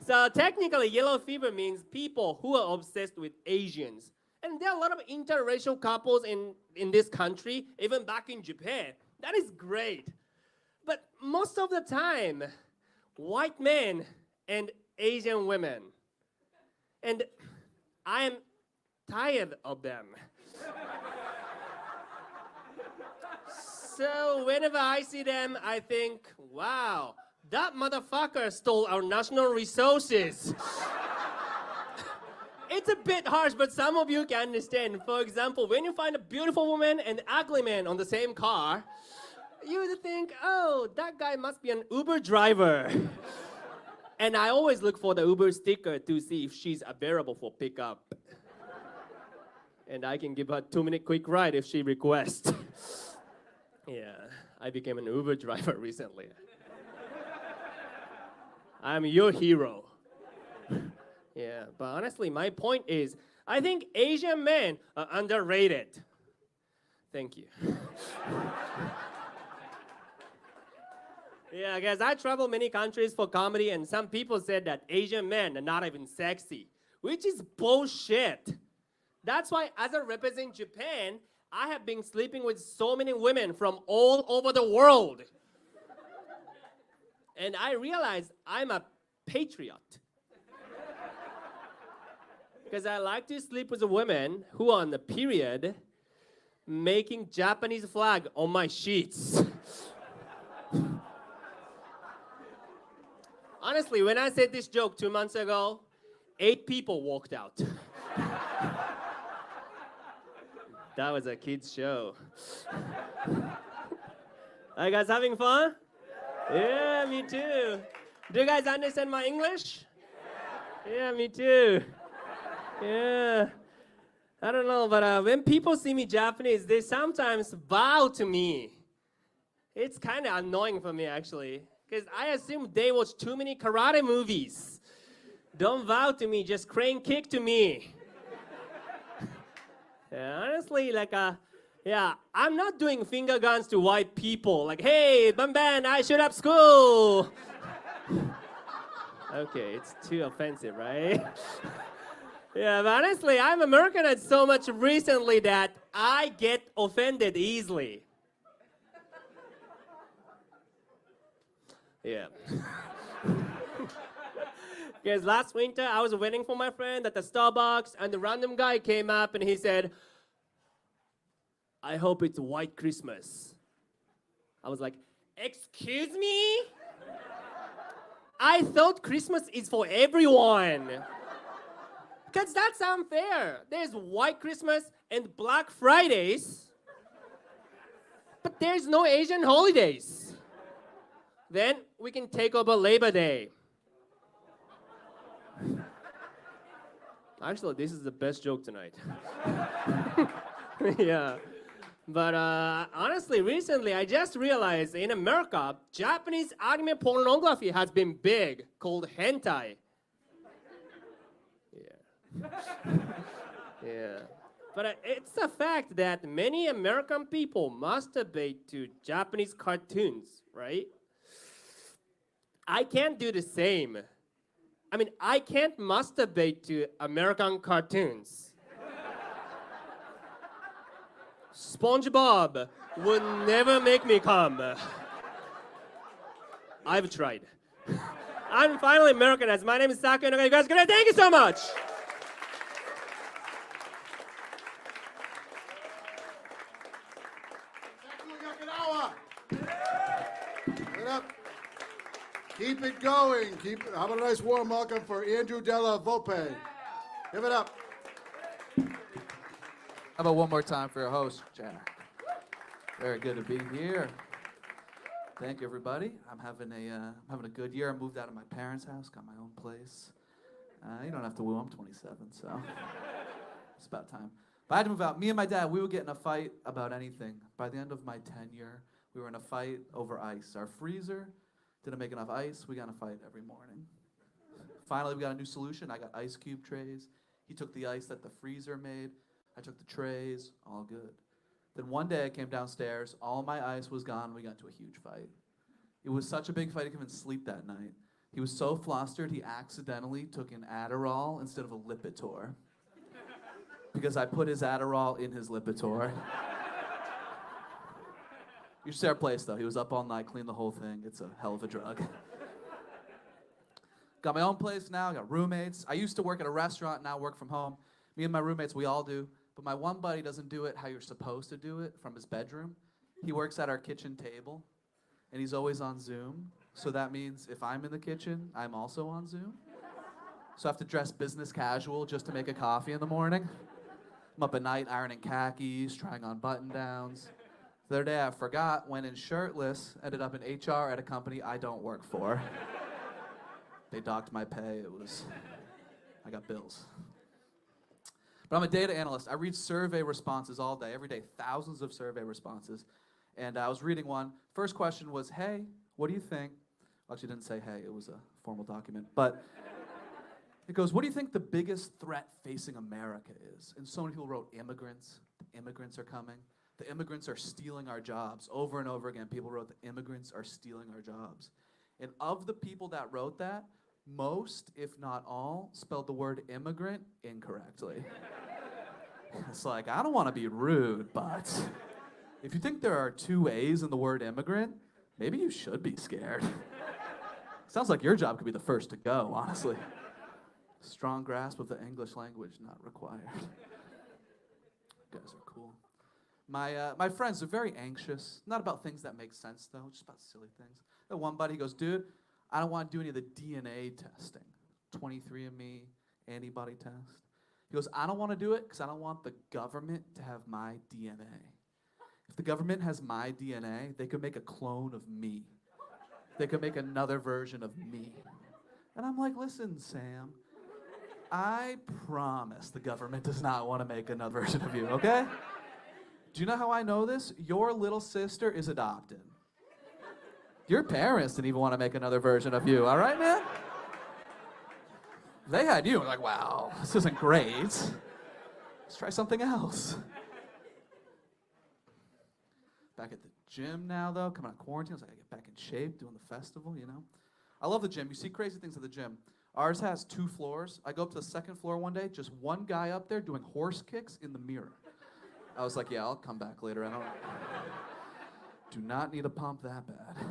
So technically, yellow fever means people who are obsessed with Asians. And there are a lot of interracial couples in this country, even back in Japan. That is great. But most of the time, white men and Asian women. And I am tired of them. So whenever I see them, I think, wow, that motherfucker stole our national resources. It's a bit harsh, but some of you can understand. For example, when you find a beautiful woman and an ugly man on the same car, you would think, oh, that guy must be an Uber driver. And I always look for the Uber sticker to see if she's available for pickup. And I can give her a 2-minute quick ride if she requests. Yeah, I became an Uber driver recently. I'm your hero. Yeah, but honestly, my point is, I think Asian men are underrated. Thank you. Yeah, guys, I travel many countries for comedy, and some people said that Asian men are not even sexy, which is bullshit. That's why, as I represent Japan, I have been sleeping with so many women from all over the world. And I realized I'm a patriot. Because I like to sleep with women who are on the period making Japanese flag on my sheets. Honestly, when I said this joke 2 months ago, 8 people walked out. That was a kid's show. Are you guys having fun? Yeah, me too. Do you guys understand my English? Yeah, me too. Yeah. I don't know, but when people see me Japanese, they sometimes bow to me. It's kind of annoying for me, actually, because I assume they watch too many karate movies. Don't bow to me, just crane kick to me. Yeah, honestly, yeah, I'm not doing finger guns to white people. Like, hey, Ban, I should up school. Okay, it's too offensive, right? Yeah, but honestly, I'm Americanized so much recently that I get offended easily. Yeah. Because last winter, I was waiting for my friend at the Starbucks, and the random guy came up and he said, I hope it's White Christmas. I was like, excuse me? I thought Christmas is for everyone. Because that's unfair. There's White Christmas and Black Fridays, but there's no Asian holidays. Then we can take over Labor Day. Actually, this is the best joke tonight. Yeah. But honestly, recently I just realized in America, Japanese anime pornography has been big, called hentai. Yeah. Yeah. But it's a fact that many American people masturbate to Japanese cartoons, right? I can't do the same. I mean, I can't masturbate to American cartoons. SpongeBob would never make me come. I've tried. I'm finally Americanized. My name is Zako Yanugawa. You guys are great. Thank you so much. Get up. Keep it going. How about a nice warm welcome for Andrew Della Volpe? Give it up. How about one more time for your host, Jack? Very good to be here. Thank you, everybody. I'm having a good year. I moved out of my parents' house, got my own place. You don't have to woo. I'm 27, so it's about time. But I had to move out. Me and my dad, we would get in a fight about anything. By the end of my tenure, we were in a fight over ice. Our freezer didn't make enough ice. We got in a fight every morning. Finally, we got a new solution. I got ice cube trays. He took the ice that the freezer made. I took the trays, all good. Then one day I came downstairs, all my ice was gone, we got into a huge fight. It was such a big fight, I couldn't even sleep that night. He was so flustered, he accidentally took an Adderall instead of a Lipitor. Because I put his Adderall in his Lipitor. You should see our place though, he was up all night, cleaned the whole thing, it's a hell of a drug. Got my own place now, got roommates. I used to work at a restaurant, now work from home. Me and my roommates, we all do. But my one buddy doesn't do it how you're supposed to do it from his bedroom. He works at our kitchen table, and he's always on Zoom. So that means if I'm in the kitchen, I'm also on Zoom. So I have to dress business casual just to make a coffee in the morning. I'm up at night ironing khakis, trying on button-downs. The other day I forgot, went in shirtless, ended up in HR at a company I don't work for. They docked my pay. I got bills. But I'm a data analyst. I read survey responses all day, every day, thousands of survey responses. And I was reading one. First question was, hey, what do you think? Well, actually, it didn't say hey. It was a formal document. But it goes, what do you think the biggest threat facing America is? And so many people wrote immigrants. The immigrants are coming. The immigrants are stealing our jobs. Over and over again, people wrote the immigrants are stealing our jobs. And of the people that wrote that, most, if not all, spelled the word immigrant incorrectly. It's like, I don't want to be rude, but if you think there are 2 A's in the word immigrant, maybe you should be scared. Sounds like your job could be the first to go, honestly. Strong grasp of the English language not required. You guys are cool. My friends are very anxious. Not about things that make sense, though, just about silly things. One buddy goes, dude, I don't want to do any of the DNA testing. 23andMe, antibody test. He goes, I don't want to do it because I don't want the government to have my DNA. If the government has my DNA, they could make a clone of me. They could make another version of me. And I'm like, listen, Sam, I promise the government does not want to make another version of you, okay? Do you know how I know this? Your little sister is adopted. Your parents didn't even want to make another version of you, all right, man? They had you, like, wow, this isn't great. Let's try something else. Back at the gym now, though, coming out of quarantine. I was like, I get back in shape, doing the festival, you know? I love the gym. You see crazy things at the gym. Ours has 2 floors. I go up to the 2nd floor one day, just one guy up there doing horse kicks in the mirror. I was like, yeah, I'll come back later. I do not need a pump that bad.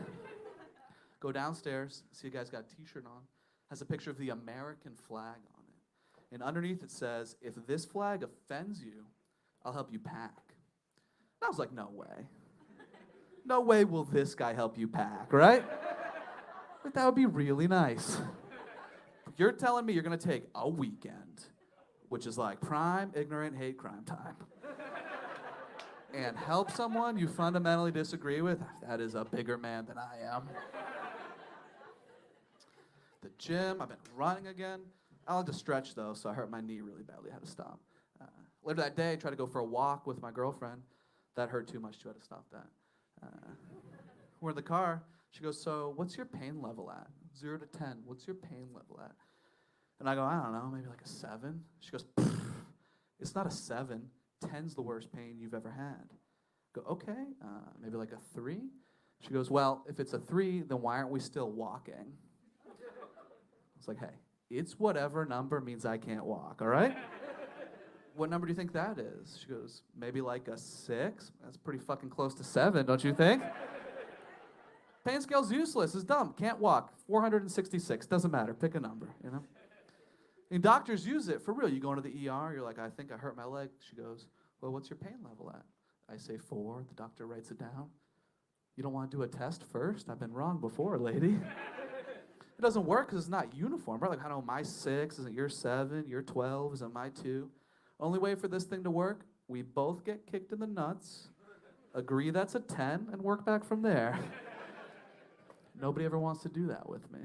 Go downstairs, see a guy's got a t-shirt on, has a picture of the American flag on it. And underneath it says, if this flag offends you, I'll help you pack. And I was like, no way. No way will this guy help you pack, right? Like, that would be really nice. You're telling me you're gonna take a weekend, which is like prime, ignorant, hate crime time, and help someone you fundamentally disagree with? That is a bigger man than I am. The gym, I've been running again. I like to stretch though, so I hurt my knee really badly. I had to stop. Later that day, I tried to go for a walk with my girlfriend. That hurt too much, so I had to stop that. We're in the car. She goes, so what's your pain level at? 0 to 10, what's your pain level at? And I go, I don't know, maybe like a 7. She goes, it's not a 7. 10's the worst pain you've ever had. I go, okay, maybe like a 3. She goes, well, if it's a 3, then why aren't we still walking? I was like, hey, it's whatever number means I can't walk, all right? What number do you think that is? She goes, maybe like a 6. That's pretty fucking close to 7, don't you think? Pain scale's useless. It's dumb. Can't walk. 466. Doesn't matter. Pick a number, you know? And doctors use it for real. You go into the ER. You're like, I think I hurt my leg. She goes, well, what's your pain level at? I say 4. The doctor writes it down. You don't want to do a test first? I've been wrong before, lady. It doesn't work because it's not uniform. Right? Like, I know my 6 isn't your 7. Your 12 isn't my 2. Only way for this thing to work, we both get kicked in the nuts, agree that's a 10, and work back from there. Nobody ever wants to do that with me.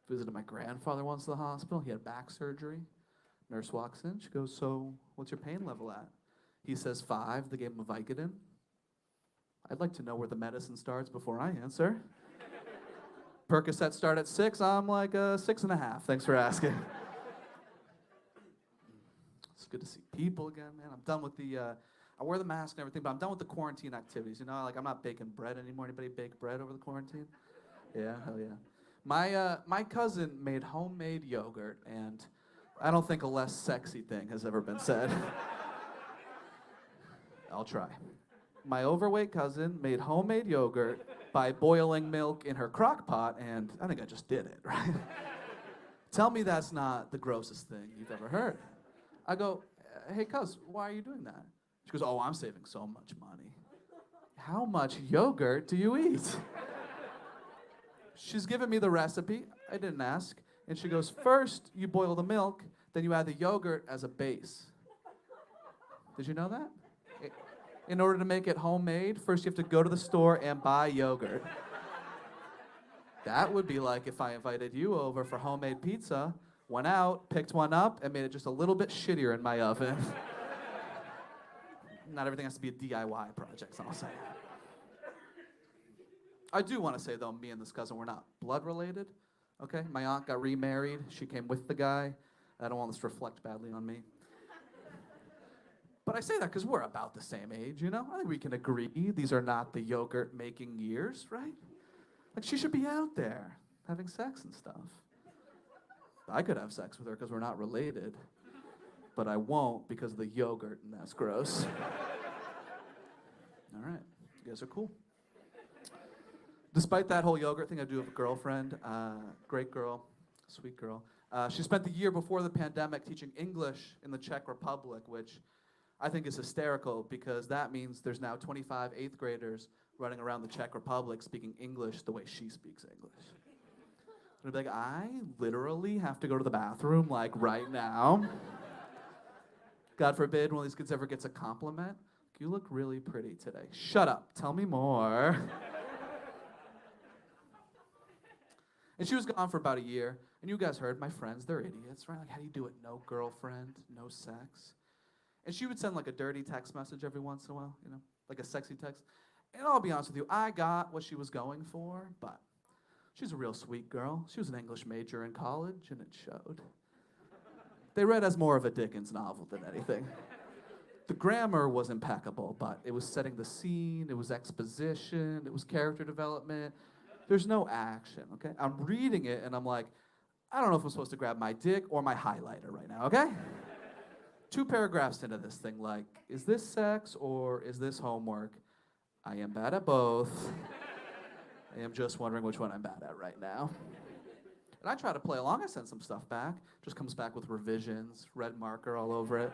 Visited my grandfather once at the hospital. He had back surgery. Nurse walks in. She goes, so what's your pain level at? He says 5. They gave him a Vicodin. I'd like to know where the medicine starts before I answer. Percocet start at 6. I'm like 6.5. Thanks for asking. It's good to see people again, man. I'm done with the... I wear the mask and everything, but I'm done with the quarantine activities. You know, like I'm not baking bread anymore. Anybody bake bread over the quarantine? Yeah, hell yeah. My cousin made homemade yogurt, and I don't think a less sexy thing has ever been said. I'll try. My overweight cousin made homemade yogurt by boiling milk in her crock pot, and I think I just did it, right? Tell me that's not the grossest thing you've ever heard. I go, hey, cuz, why are you doing that? She goes, oh, I'm saving so much money. How much yogurt do you eat? She's given me the recipe. I didn't ask. And she goes, first you boil the milk, then you add the yogurt as a base. Did you know that? In order to make it homemade, first you have to go to the store and buy yogurt. That would be like if I invited you over for homemade pizza, went out, picked one up, and made it just a little bit shittier in my oven. Not everything has to be a DIY project, so I'll say. I do want to say, though, me and this cousin were not blood related, okay? My aunt got remarried. She came with the guy. I don't want this to reflect badly on me. But I say that because we're about the same age, you know? I think we can agree these are not the yogurt-making years, right? Like, she should be out there having sex and stuff. I could have sex with her because we're not related, but I won't because of the yogurt, and that's gross. All right, you guys are cool. Despite that whole yogurt thing, I do have a girlfriend, great girl, sweet girl. She spent the year before the pandemic teaching English in the Czech Republic, which I think is hysterical because that means there's now 25 eighth graders running around the Czech Republic speaking English the way she speaks English. I'd be like, I literally have to go to the bathroom like right now. God forbid one of these kids ever gets a compliment. You look really pretty today. Shut up, tell me more. And she was gone for about a year. And you guys heard, my friends, they're idiots, right? Like, how do you do it? No girlfriend, no sex. And she would send like a dirty text message every once in a while, you know, like a sexy text. And I'll be honest with you, I got what she was going for, but she's a real sweet girl. She was an English major in college, and it showed. They read as more of a Dickens novel than anything. The grammar was impeccable, but it was setting the scene, it was exposition, it was character development. There's no action, okay? I'm reading it, and I'm like, I don't know if I'm supposed to grab my dick or my highlighter right now, okay? 2 paragraphs into this thing, like, is this sex or is this homework? I am bad at both. I am just wondering which one I'm bad at right now. And I try to play along. I send some stuff back. Just comes back with revisions, red marker all over it.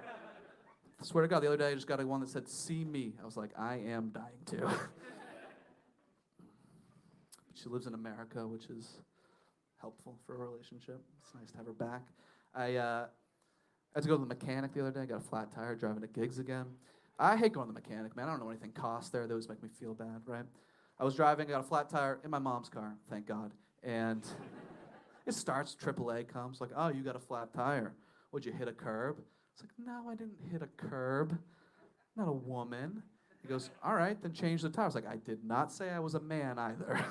I swear to God, the other day I just got one that said, see me. I was like, I am dying to. She lives in America, which is helpful for a relationship. It's nice to have her back. I had to go to the mechanic the other day. I got a flat tire driving to gigs again. I hate going to the mechanic, man. I don't know what anything costs there. They always make me feel bad, right? I was driving, got a flat tire in my mom's car, thank God. And it starts, AAA comes, like, oh, you got a flat tire. Would you hit a curb? It's like, no, I didn't hit a curb. I'm not a woman. He goes, all right, then change the tire. I was like, I did not say I was a man either.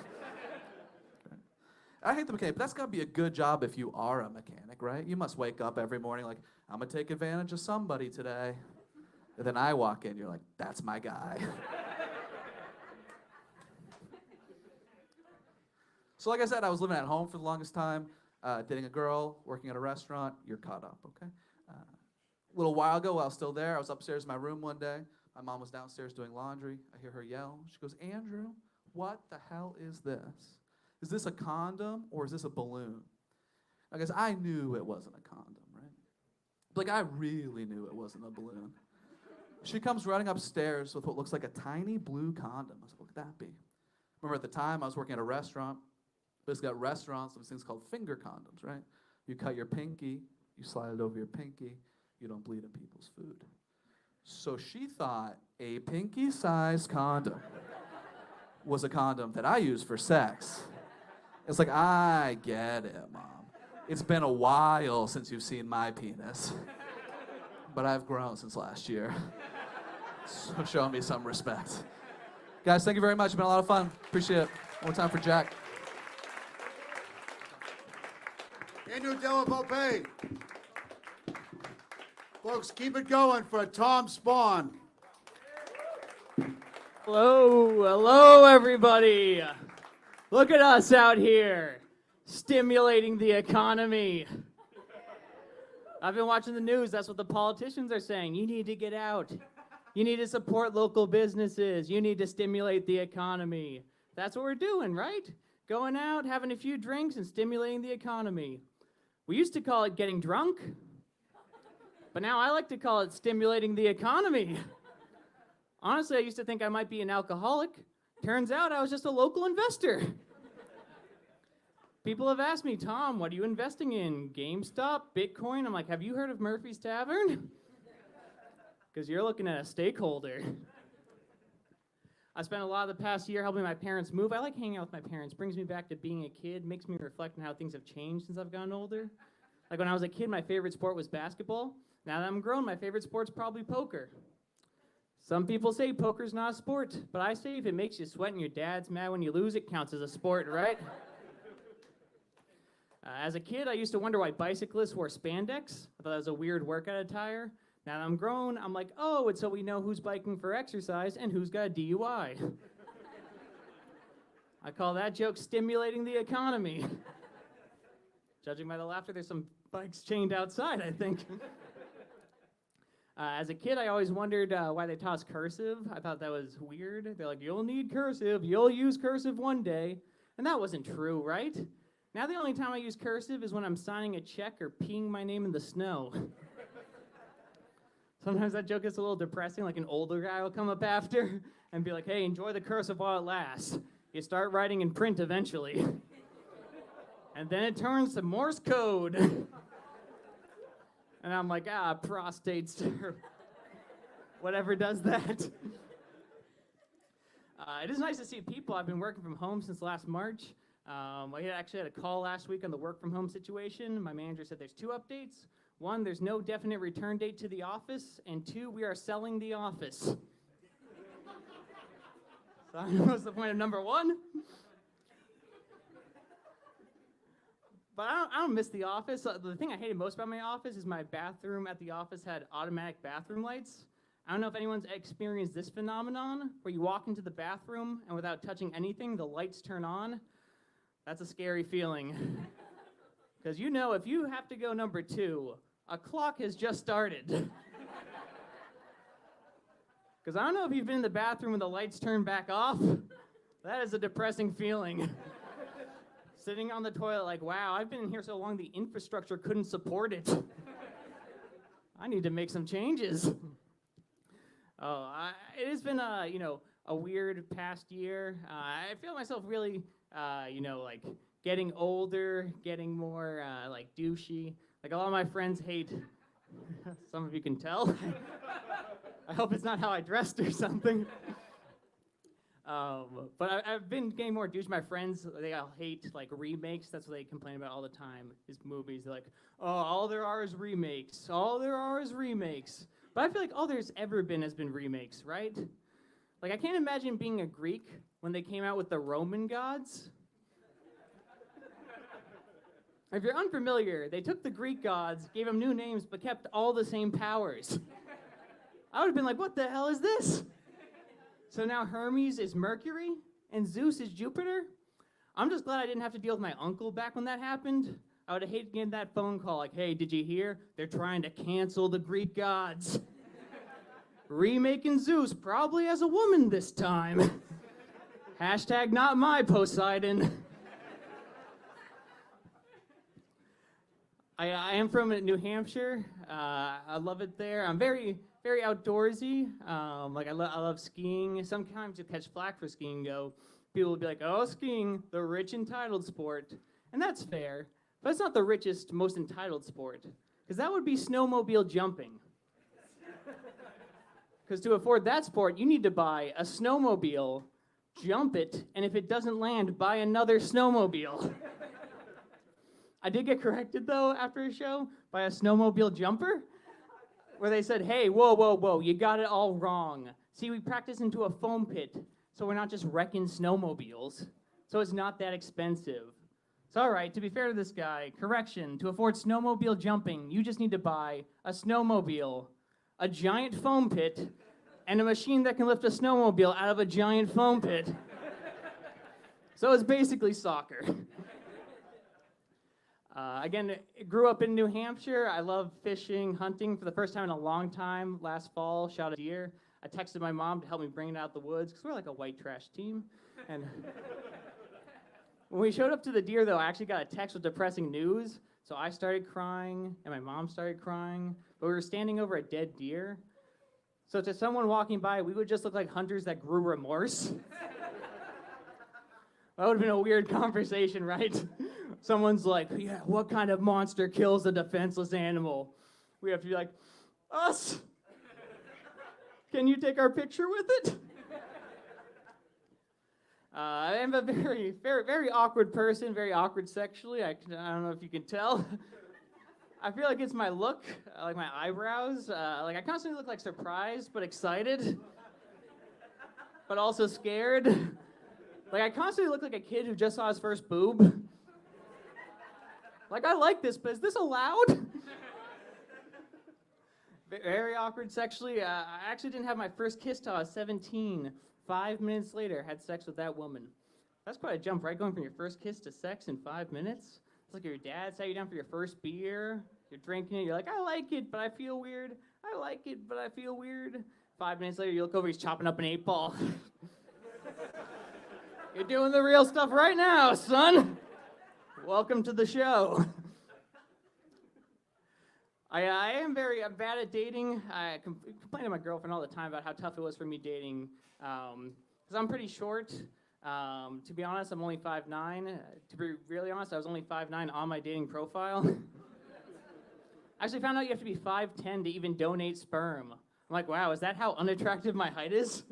I hate the mechanic, but that's got to be a good job if you are a mechanic, right? You must wake up every morning like, I'm going to take advantage of somebody today. And then I walk in, you're like, that's my guy. So like I said, I was living at home for the longest time, dating a girl, working at a restaurant. You're caught up, okay? A little while ago, while I was still there, I was upstairs in my room one day. My mom was downstairs doing laundry. I hear her yell. She goes, Andrew, what the hell is this? Is this a condom or is this a balloon? I guess I knew it wasn't a condom, right? Like, I really knew it wasn't a balloon. She comes running upstairs with what looks like a tiny blue condom. I was like, what could that be? Remember at the time, I was working at a restaurant. Basically at restaurants, there's things called finger condoms, right? You cut your pinky, you slide it over your pinky, you don't bleed in people's food. So she thought a pinky-sized condom was a condom that I use for sex. It's like, I get it, Mom. It's been a while since you've seen my penis. But I've grown since last year. So show me some respect. Guys, thank you very much. It's been a lot of fun. Appreciate it. One more time for Jack. Andrew Della Volpe. Folks, keep it going for Tom Spawn. Hello, everybody. Look at us out here, stimulating the economy. I've been watching the news. That's what the politicians are saying. You need to get out. You need to support local businesses. You need to stimulate the economy. That's what we're doing, right? Going out, having a few drinks, and stimulating the economy. We used to call it getting drunk, but now I like to call it stimulating the economy. Honestly, I used to think I might be an alcoholic. Turns out I was just a local investor. People have asked me, Tom, what are you investing in? GameStop, Bitcoin? I'm like, have you heard of Murphy's Tavern? Because you're looking at a stakeholder. I spent a lot of the past year helping my parents move. I like hanging out with my parents. Brings me back to being a kid. Makes me reflect on how things have changed since I've gotten older. Like when I was a kid, my favorite sport was basketball. Now that I'm grown, my favorite sport's probably poker. Some people say poker's not a sport, but I say if it makes you sweat and your dad's mad when you lose, it counts as a sport, right? As a kid, I used to wonder why bicyclists wore spandex. I thought it was a weird workout attire. Now that I'm grown, I'm like, oh, it's so we know who's biking for exercise and who's got a DUI. I call that joke stimulating the economy. Judging by the laughter, there's some bikes chained outside, I think. As a kid, I always wondered why they taught us cursive. I thought that was weird. They're like, you'll need cursive, you'll use cursive one day. And that wasn't true, right? Now the only time I use cursive is when I'm signing a check or peeing my name in the snow. Sometimes that joke gets a little depressing, like an older guy will come up after and be like, hey, enjoy the cursive while it lasts. You start writing in print eventually. And then it turns to Morse code. And I'm like, prostates, or whatever does that. It is nice to see people. I've been working from home since last March. I actually had a call last week on the work from home situation. My manager said there's 2 updates. 1, there's no definite return date to the office, and 2, we are selling the office. So I don't know what's the point of number 1. But I don't miss the office. The thing I hated most about my office is my bathroom at the office had automatic bathroom lights. I don't know if anyone's experienced this phenomenon, where you walk into the bathroom and without touching anything, the lights turn on. That's a scary feeling. Because you know if you have to go number 2, a clock has just started. Because I don't know if you've been in the bathroom when the lights turn back off. That is a depressing feeling. Sitting on the toilet like, wow, I've been in here so long the infrastructure couldn't support it. I need to make some changes. It has been a weird past year. I feel myself really, like getting older, getting more douchey. Like a lot of my friends hate, some of you can tell. I hope it's not how I dressed or something. But I've been getting more douche. My friends, they all hate remakes. That's what they complain about all the time, is movies. They're like, oh, all there are is remakes. All there are is remakes. But I feel like all there's ever been has been remakes, right? Like I can't imagine being a Greek when they came out with the Roman gods. If you're unfamiliar, they took the Greek gods, gave them new names, but kept all the same powers. I would have been like, what the hell is this? So now Hermes is Mercury, and Zeus is Jupiter? I'm just glad I didn't have to deal with my uncle back when that happened. I would have hated getting that phone call like, hey, did you hear? They're trying to cancel the Greek gods. Remaking Zeus, probably as a woman this time. Hashtag not my Poseidon. I am from New Hampshire. I love it there. I'm very, very outdoorsy. I love skiing. Sometimes you catch flack for skiing, though. People will be like, oh, skiing, the rich entitled sport. And that's fair, but it's not the richest, most entitled sport, because that would be snowmobile jumping. Because to afford that sport, you need to buy a snowmobile, jump it, and if it doesn't land, buy another snowmobile. I did get corrected, though, after a show by a snowmobile jumper, where they said, hey, whoa, whoa, whoa, you got it all wrong. See, we practice into a foam pit, so we're not just wrecking snowmobiles, so it's not that expensive. It's all right, to be fair to this guy, correction, to afford snowmobile jumping, you just need to buy a snowmobile, a giant foam pit, and a machine that can lift a snowmobile out of a giant foam pit. So it's basically soccer. Again, grew up in New Hampshire. I love fishing, hunting. For the first time in a long time, last fall, shot a deer. I texted my mom to help me bring it out the woods, because we're like a white trash team. And when we showed up to the deer, though, I actually got a text with depressing news. So I started crying, and my mom started crying. But we were standing over a dead deer. So to someone walking by, we would just look like hunters that grew remorse. That would have been a weird conversation, right? Someone's like, yeah, what kind of monster kills a defenseless animal? We have to be like, us. Can you take our picture with it? I am a very, very, very awkward person, very awkward sexually. I don't know if you can tell. I feel like it's my look, like my eyebrows. Like I constantly look like surprised, but excited, but also scared. Like I constantly look like a kid who just saw his first boob. Like I like this, but is this allowed? Very awkward sexually. I actually didn't have my first kiss till I was 17. 5 minutes later, had sex with that woman. That's quite a jump, right? Going from your first kiss to sex in 5 minutes. It's like your dad sat you down for your first beer. You're drinking it. You're like, I like it, but I feel weird. I like it, but I feel weird. 5 minutes later, you look over, he's chopping up an 8-ball. You're doing the real stuff right now, son. Welcome to the show. I'm bad at dating. I complain to my girlfriend all the time about how tough it was for me dating, because I'm pretty short. To be honest, I'm only 5'9". To be really honest, I was only 5'9" on my dating profile. I actually found out you have to be 5'10" to even donate sperm. I'm like, wow, is that how unattractive my height is?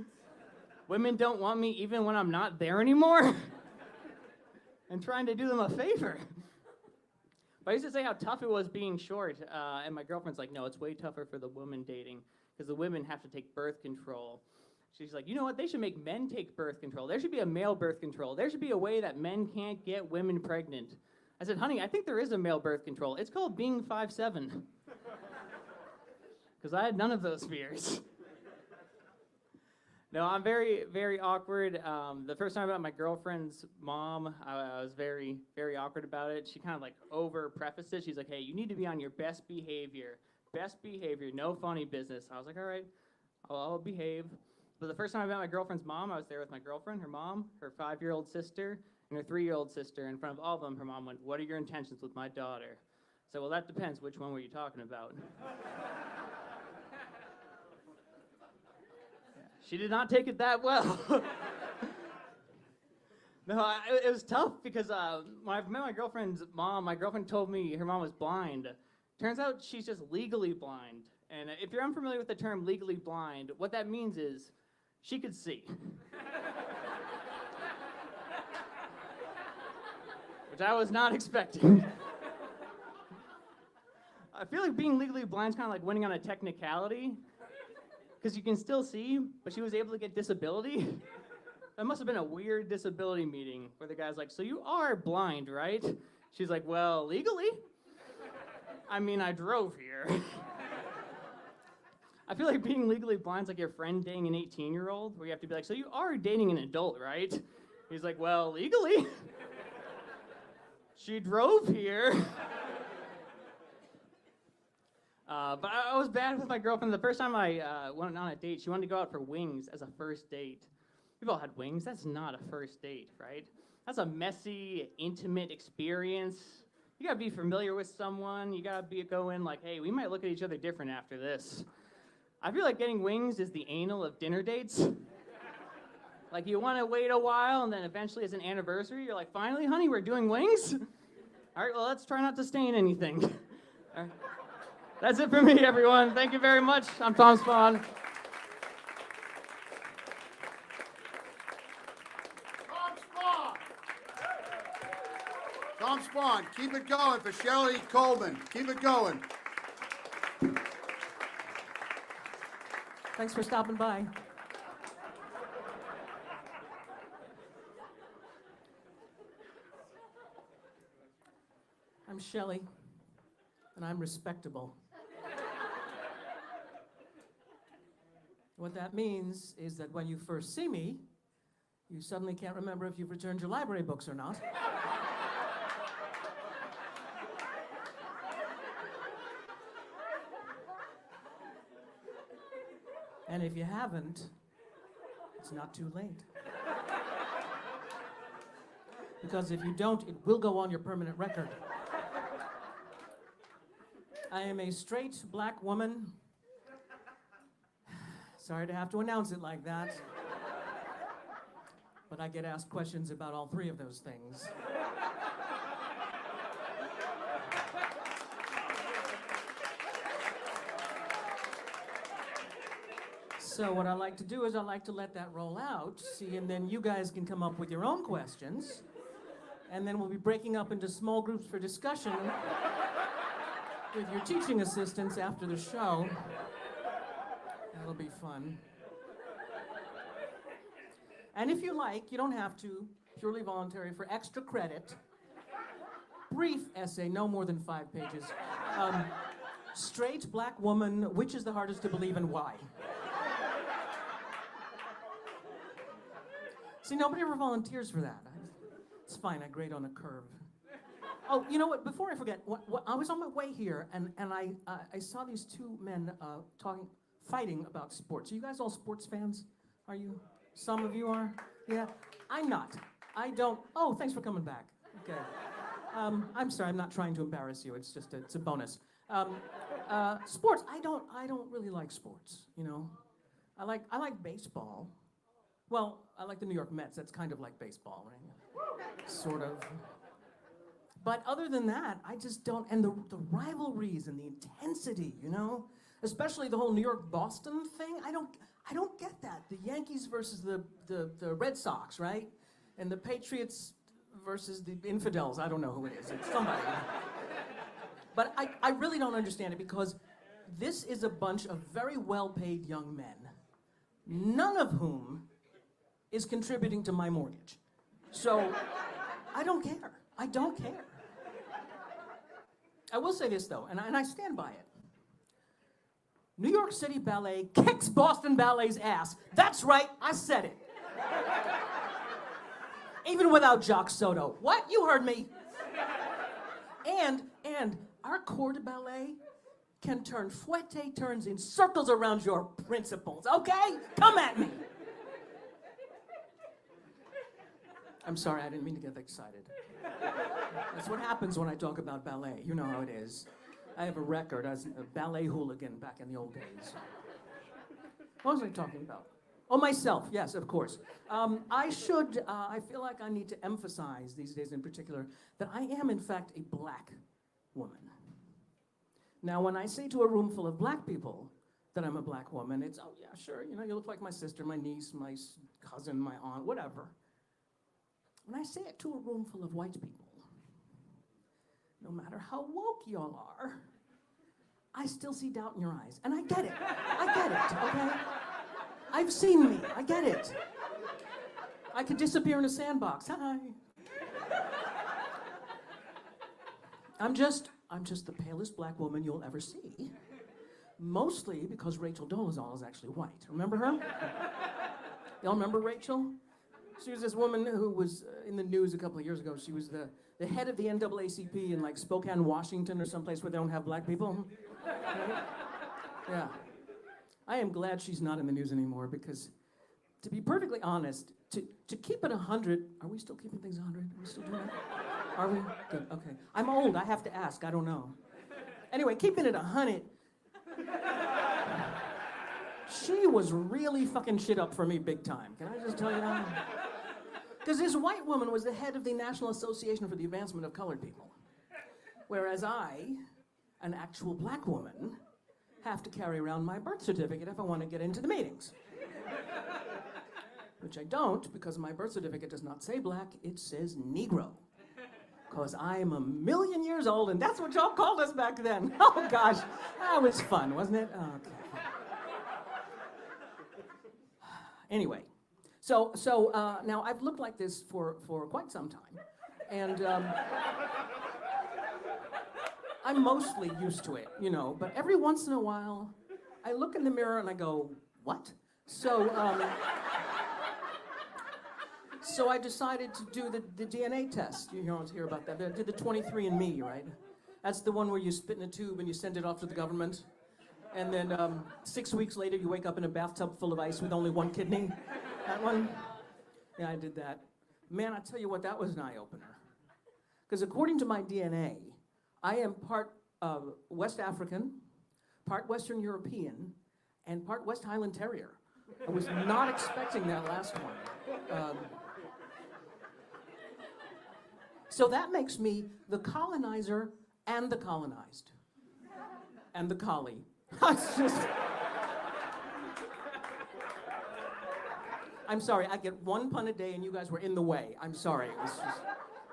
Women don't want me even when I'm not there anymore? I'm trying to do them a favor. But I used to say how tough it was being short, and my girlfriend's like, no, it's way tougher for the women dating, because the women have to take birth control. She's like, you know what, they should make men take birth control. There should be a male birth control. There should be a way that men can't get women pregnant. I said, honey, I think there is a male birth control. It's called being 5'7". Because I had none of those fears. No, I'm very, very awkward. The first time I met my girlfriend's mom, I was very, very awkward about it. She kind of like over-prefaced it. She's like, hey, you need to be on your best behavior. Best behavior, no funny business. I was like, all right, I'll behave. But the first time I met my girlfriend's mom, I was there with my girlfriend, her mom, her 5-year-old sister, and her 3-year-old sister. In front of all of them, her mom went, what are your intentions with my daughter? I said, well, that depends. Which one were you talking about? She did not take it that well. No, it was tough because when I met my girlfriend's mom, my girlfriend told me her mom was blind. Turns out she's just legally blind. And if you're unfamiliar with the term legally blind, what that means is she could see. Which I was not expecting. I feel like being legally blind is kind of like winning on a technicality. Because you can still see, but she was able to get disability. That must have been a weird disability meeting where the guy's like, so you are blind, right? She's like, well, legally? I mean, I drove here. I feel like being legally blind is like your friend dating an 18-year-old, where you have to be like, so you are dating an adult, right? He's like, well, legally? She drove here. But I was bad with my girlfriend. The first time I went on a date, she wanted to go out for wings as a first date. We've all had wings. That's not a first date, right? That's a messy, intimate experience. You gotta be familiar with someone. You gotta go in like, hey, we might look at each other different after this. I feel like getting wings is the anal of dinner dates. Like you want to wait a while, and then eventually as an anniversary, you're like, finally, honey, we're doing wings? All right, well, let's try not to stain anything. All right. That's it for me, everyone. Thank you very much. I'm Tom Spawn. Tom Spawn, keep it going for Shelley Coleman. Keep it going. Thanks for stopping by. I'm Shelley, and I'm respectable. What that means is that when you first see me, you suddenly can't remember if you've returned your library books or not. And if you haven't, it's not too late. Because if you don't, it will go on your permanent record. I am a straight black woman. Sorry to have to announce it like that. But I get asked questions about all three of those things. So what I like to do is I like to let that roll out, see, and then you guys can come up with your own questions. And then we'll be breaking up into small groups for discussion with your teaching assistants after the show. That'll be fun. And if you like, you don't have to, purely voluntary, for extra credit, brief essay, no more than 5 pages. Straight black woman, which is the hardest to believe and why? See, nobody ever volunteers for that. It's fine, I grade on a curve. Oh, you know what, before I forget, I was on my way here and I saw these 2 men fighting about sports. Are you guys all sports fans? Are you? Some of you are? Yeah? I'm not. I don't. Oh, thanks for coming back. Okay. I'm sorry, I'm not trying to embarrass you. It's just, it's a bonus. Sports, I don't really like sports, you know? I like baseball. Well, I like the New York Mets. That's kind of like baseball, right? Sort of. But other than that, I just don't, and the rivalries and the intensity, you know? Especially the whole New York-Boston thing, I don't get that. The Yankees versus the Red Sox, right? And the Patriots versus the infidels. I don't know who it is. It's somebody. But I really don't understand it because this is a bunch of very well-paid young men, none of whom is contributing to my mortgage. So I don't care. I don't care. I will say this, though, and I stand by it. New York City Ballet kicks Boston Ballet's ass. That's right, I said it. Even without Jacques Soto. What? You heard me. And our corps de ballet can turn fouette turns in circles around your principles, okay? Come at me. I'm sorry, I didn't mean to get excited. That's what happens when I talk about ballet. You know how it is. I have a record as a ballet hooligan back in the old days. What was I talking about? Oh, myself, yes, of course. I feel like I need to emphasize these days in particular that I am, in fact, a black woman. Now, when I say to a room full of black people that I'm a black woman, it's, oh, yeah, sure, you know, you look like my sister, my niece, my cousin, my aunt, whatever. When I say it to a room full of white people, no matter how woke y'all are, I still see doubt in your eyes. And I get it. I get it, okay? I've seen me. I get it. I could disappear in a sandbox. Hi. I'm just the palest black woman you'll ever see. Mostly because Rachel Dolezal is actually white. Remember her? Y'all remember Rachel? She was this woman who was in the news a couple of years ago. She was the head of the NAACP in like Spokane, Washington, or someplace where they don't have black people. Right? Yeah. I am glad she's not in the news anymore because, to be perfectly honest, to keep it 100, are we still keeping things 100? Are we still doing that? Are we? Good, okay. I'm old, I have to ask, I don't know. Anyway, keeping it 100, she was really fucking shit up for me big time. Can I just tell you that? Because this white woman was the head of the National Association for the Advancement of Colored People. Whereas I, an actual black woman, have to carry around my birth certificate if I want to get into the meetings. Which I don't, because my birth certificate does not say black, it says Negro. Because I'm 1,000,000 years old, and that's what y'all called us back then. Oh gosh, that was fun, wasn't it? Okay. Anyway, so now I've looked like this for quite some time, and I'm mostly used to it, you know, but every once in a while, I look in the mirror and I go, what? So I decided to do the DNA test. You know, hear about that. I did the 23andMe, right? That's the one where you spit in a tube and you send it off to the government. And then 6 weeks later, you wake up in a bathtub full of ice with only one kidney. That one? Yeah, I did that. Man, I tell you what, that was an eye-opener. Because according to my DNA, I am part West African, part Western European, and part West Highland Terrier. I was not expecting that last one. So that makes me the colonizer and the colonized. And the collie. It's just... I'm sorry, I get one pun a day and you guys were in the way. I'm sorry. This just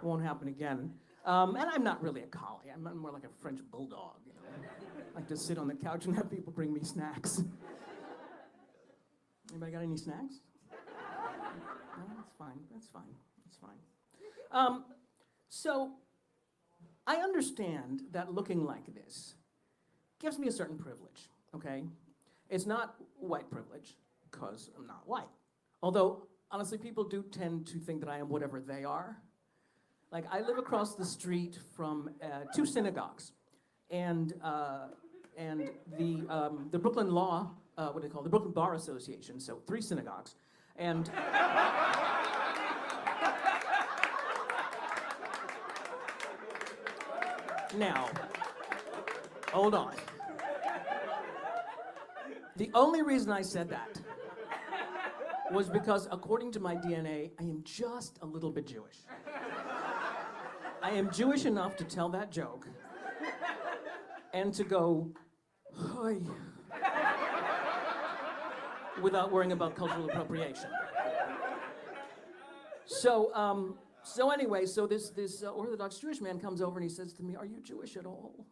won't happen again. And I'm not really a collie. I'm more like a French bulldog. You know? I like to sit on the couch and have people bring me snacks. Anybody got any snacks? No, that's fine. That's fine. That's fine. So I understand that looking like this gives me a certain privilege, okay? It's not white privilege, because I'm not white. Although, honestly, people do tend to think that I am whatever they are. Like, I live across the street from 2 synagogues, and the Brooklyn Law, what do they call it? The Brooklyn Bar Association, so 3 synagogues. And now, hold on. The only reason I said that was because, according to my DNA, I am just a little bit Jewish. I am Jewish enough to tell that joke and to go, "Hi," without worrying about cultural appropriation. So anyway, this Orthodox Jewish man comes over and he says to me, "Are you Jewish at all?"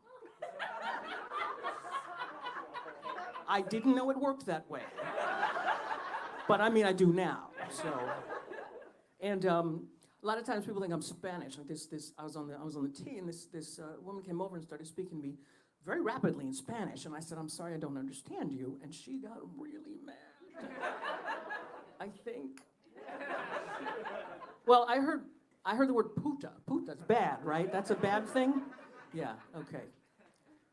I didn't know it worked that way, but I mean I do now. So, and a lot of times people think I'm Spanish. Like I was on the T, and this woman came over and started speaking to me very rapidly in Spanish, and I said, "I'm sorry, I don't understand you," and she got really mad. I think. Well, I heard the word puta. Puta's bad, right? That's a bad thing? Yeah, okay.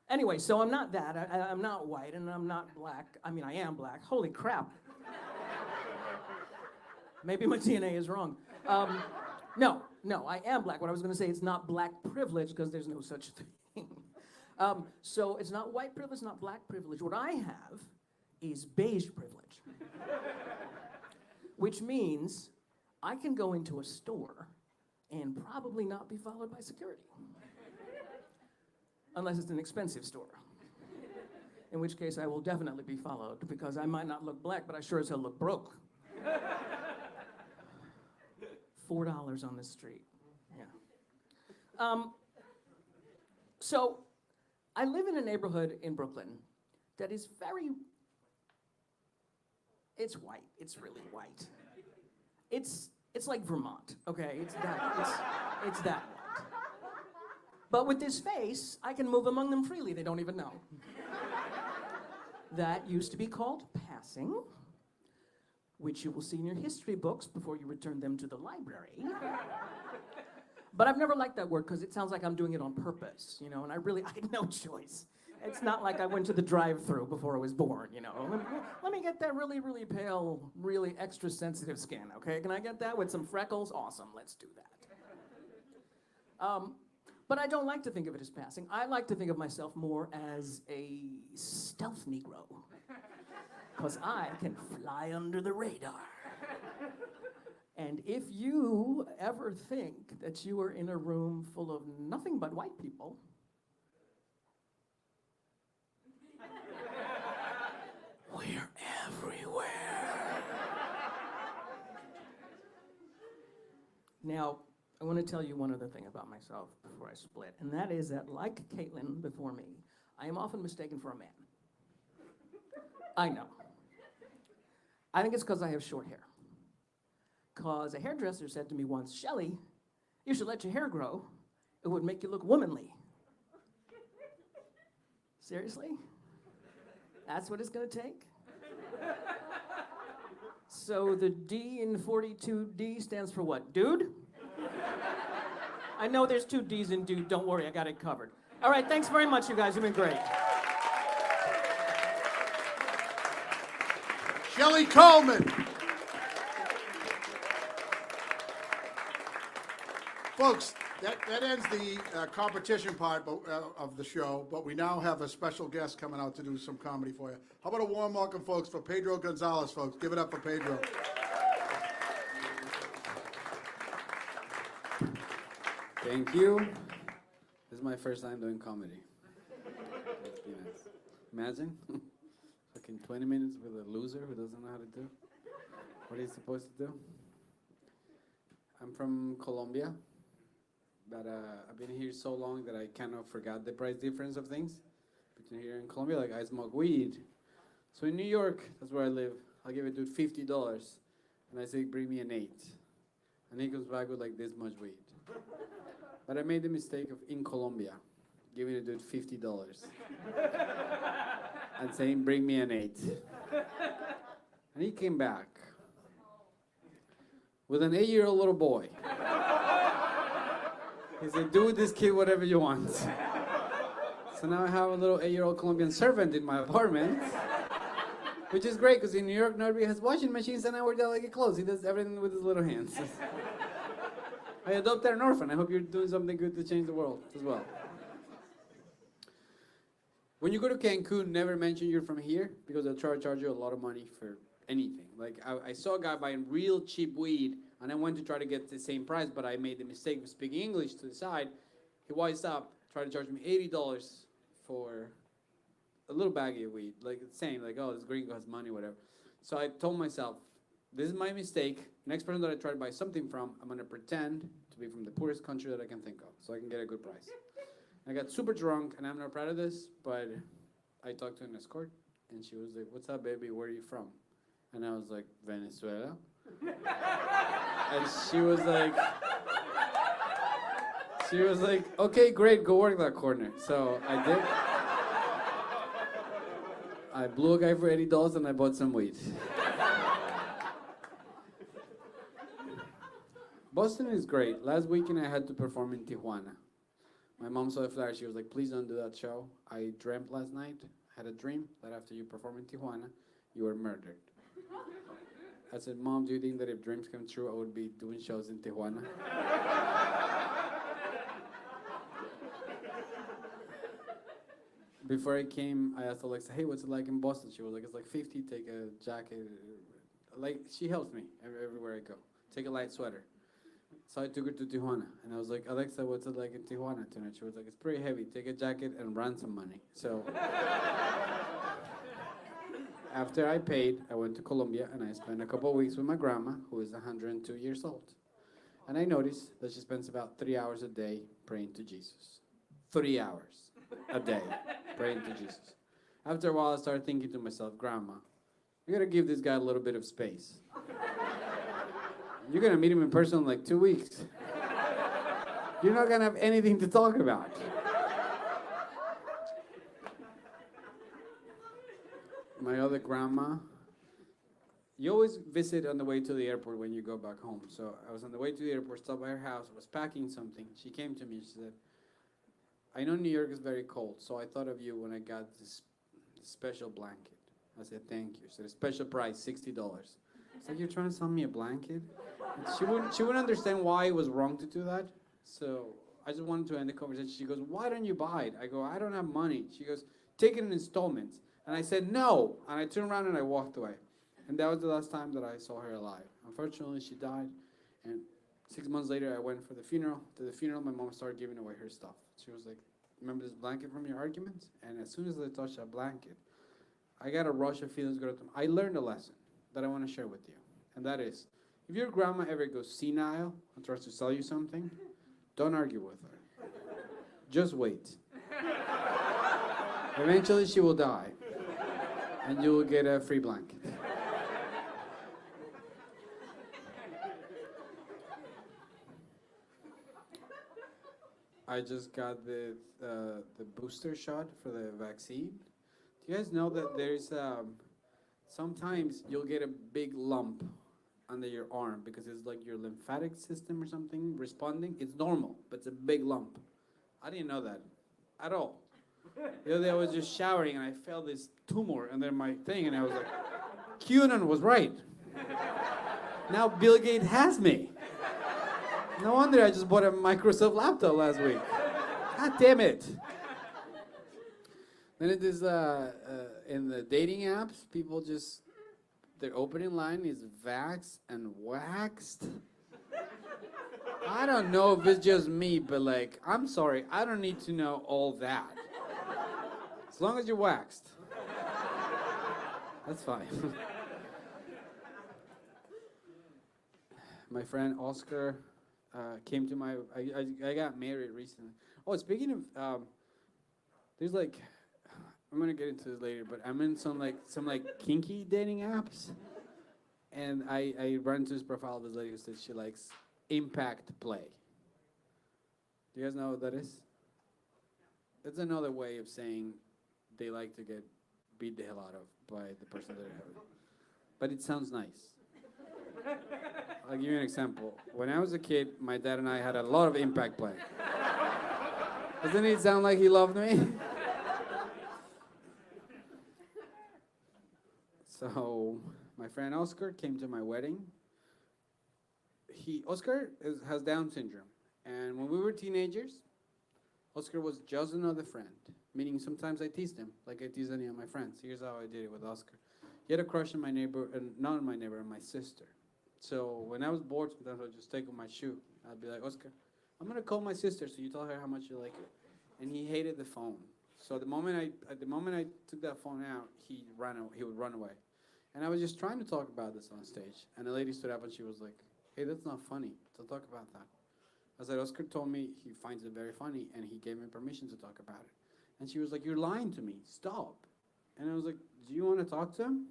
Anyway, so I'm not that. I'm not white, and I'm not black. I mean, I am black. Holy crap. Maybe my DNA is wrong. No, I am black. What I was going to say, it's not black privilege, because there's no such thing. So it's not white privilege, not black privilege. What I have is beige privilege, which means I can go into a store and probably not be followed by security. Unless it's an expensive store. In which case I will definitely be followed, because I might not look black, but I sure as hell look broke. $4 on the street, yeah. So I live in a neighborhood in Brooklyn that is it's white, it's really white. It's like Vermont, okay? It's that white. But with this face, I can move among them freely. They don't even know. That used to be called passing, which you will see in your history books before you return them to the library. But I've never liked that word, because it sounds like I'm doing it on purpose, you know, and I had no choice. It's not like I went to the drive-thru before I was born, you know. Let me get that really, really pale, really extra sensitive skin, okay? Can I get that with some freckles? Awesome, let's do that. But I don't like to think of it as passing. I like to think of myself more as a stealth Negro, because I can fly under the radar. And if you ever think that you are in a room full of nothing but white people, we're everywhere. Now, I want to tell you one other thing about myself before I split, and that is that, like Caitlyn before me, I am often mistaken for a man. I know. I think it's because I have short hair. Because a hairdresser said to me once, "Shelley, you should let your hair grow. It would make you look womanly." Seriously? That's what it's going to take? So the D in 42D stands for what? Dude? I know there's 2 D's in dude. Don't worry, I got it covered. All right, thanks very much, you guys. You've been great. Shelley Coleman. Folks, that ends the competition part of the show, but we now have a special guest coming out to do some comedy for you. How about a warm welcome, folks, for Pedro Gonzalez, folks. Give it up for Pedro. Thank you. This is my first time doing comedy. Let's be nice. Imagine, fucking 20 minutes with a loser who doesn't know how to do. What are you supposed to do? I'm from Colombia, but I've been here so long that I kind of forgot the price difference of things between here and Colombia. Like, I smoke weed. So in New York, that's where I live, I'll give a dude $50, and I say, bring me an 8. And he comes back with like this much weed. But I made the mistake of, in Colombia, giving a dude $50 and saying, bring me an 8. And he came back with an 8-year-old little boy. He said, do with this kid whatever you want. So now I have a little 8-year-old Colombian servant in my apartment, which is great because in New York, nobody has washing machines and I wear delicate clothes. He does everything with his little hands. I adopted an orphan. I hope you're doing something good to change the world as well. When you go to Cancun, never mention you're from here because they'll try to charge you a lot of money for anything. Like, I saw a guy buying real cheap weed, and I went to try to get the same price, but I made the mistake of speaking English to the side. He wised up, tried to charge me $80 for a little baggie of weed, like saying, like, oh, this gringo has money, whatever. So I told myself, this is my mistake. Next person that I try to buy something from, I'm gonna pretend to be from the poorest country that I can think of, so I can get a good price. I got super drunk, and I'm not proud of this, but I talked to an escort, and she was like, what's up, baby, where are you from? And I was like, Venezuela. And she was like, okay, great, go work that corner. So I did. I blew a guy for $80 and I bought some weed. Boston is great. Last weekend I had to perform in Tijuana. My mom saw the flyer, she was like, please don't do that show. I dreamt last night, had a dream that after you perform in Tijuana, you were murdered. I said, Mom, do you think that if dreams come true, I would be doing shows in Tijuana? Before I came, I asked Alexa, hey, what's it like in Boston? She was like, it's like 50, take a jacket. Like, she helps me everywhere I go. Take a light sweater. So I took her to Tijuana, and I was like, Alexa, what's it like in Tijuana tonight? She was like, it's pretty heavy. Take a jacket and ransom money. So after I paid, I went to Colombia, and I spent a couple of weeks with my grandma, who is 102 years old. And I noticed that she spends about 3 hours a day praying to Jesus. 3 hours a day praying to Jesus. After a while, I started thinking to myself, Grandma, you gotta give this guy a little bit of space. You're gonna meet him in person in like 2 weeks. You're not gonna have anything to talk about. My other grandma, you always visit on the way to the airport when you go back home. So I was on the way to the airport, stopped by her house, I was packing something. She came to me and she said, I know New York is very cold, so I thought of you when I got this special blanket. I said, thank you. She said, a special price, $60. It's like, you're trying to sell me a blanket? And she wouldn't understand why it was wrong to do that. So I just wanted to end the conversation. She goes, why don't you buy it? I go, I don't have money. She goes, take it in installments. And I said, no. And I turned around and I walked away. And that was the last time that I saw her alive. Unfortunately, she died. And 6 months later, I went for the funeral. To the funeral, my mom started giving away her stuff. She was like, remember this blanket from your arguments? And as soon as I touched that blanket, I got a rush of feelings. I learned a lesson that I want to share with you. And that is, if your grandma ever goes senile and tries to sell you something, don't argue with her. Just wait. Eventually, she will die. And you will get a free blanket. I just got the booster shot for the vaccine. Do you guys know that there's sometimes you'll get a big lump under your arm because it's like your lymphatic system or something responding? It's normal, but it's a big lump. I didn't know that at all. The other day I was just showering and I felt this tumor under my thing and I was like, QAnon was right. Now Bill Gates has me. No wonder I just bought a Microsoft laptop last week. God damn it. Then it is in the dating apps, people just, their opening line is vaxxed and waxed. I don't know if it's just me, but like, I'm sorry, I don't need to know all that. As long as you're waxed. That's fine. my friend Oscar came to my. I got married recently. Oh, speaking of, there's like, I'm gonna get into this later, but I'm in some kinky dating apps, and I run into this profile of this lady who says she likes impact play. Do you guys know what that is? It's another way of saying they like to get beat the hell out of by the person that they're having. But it sounds nice. I'll give you an example. When I was a kid, my dad and I had a lot of impact play. Doesn't it sound like he loved me? So, my friend Oscar came to my wedding. Oscar has Down syndrome. And when we were teenagers, Oscar was just another friend. Meaning sometimes I teased him, like I tease any of my friends. Here's how I did it with Oscar. He had a crush on my neighbor, and not on my neighbor, on my sister. So when I was bored, sometimes I would just take off my shoe. I'd be like, Oscar, I'm gonna call my sister, so you tell her how much you like her. And he hated the phone. So the moment I took that phone out, he would run away. And I was just trying to talk about this on stage. And a lady stood up and she was like, hey, that's not funny. Don't talk about that. I said, Oscar told me he finds it very funny, and he gave me permission to talk about it. And she was like, you're lying to me. Stop. And I was like, do you want to talk to him?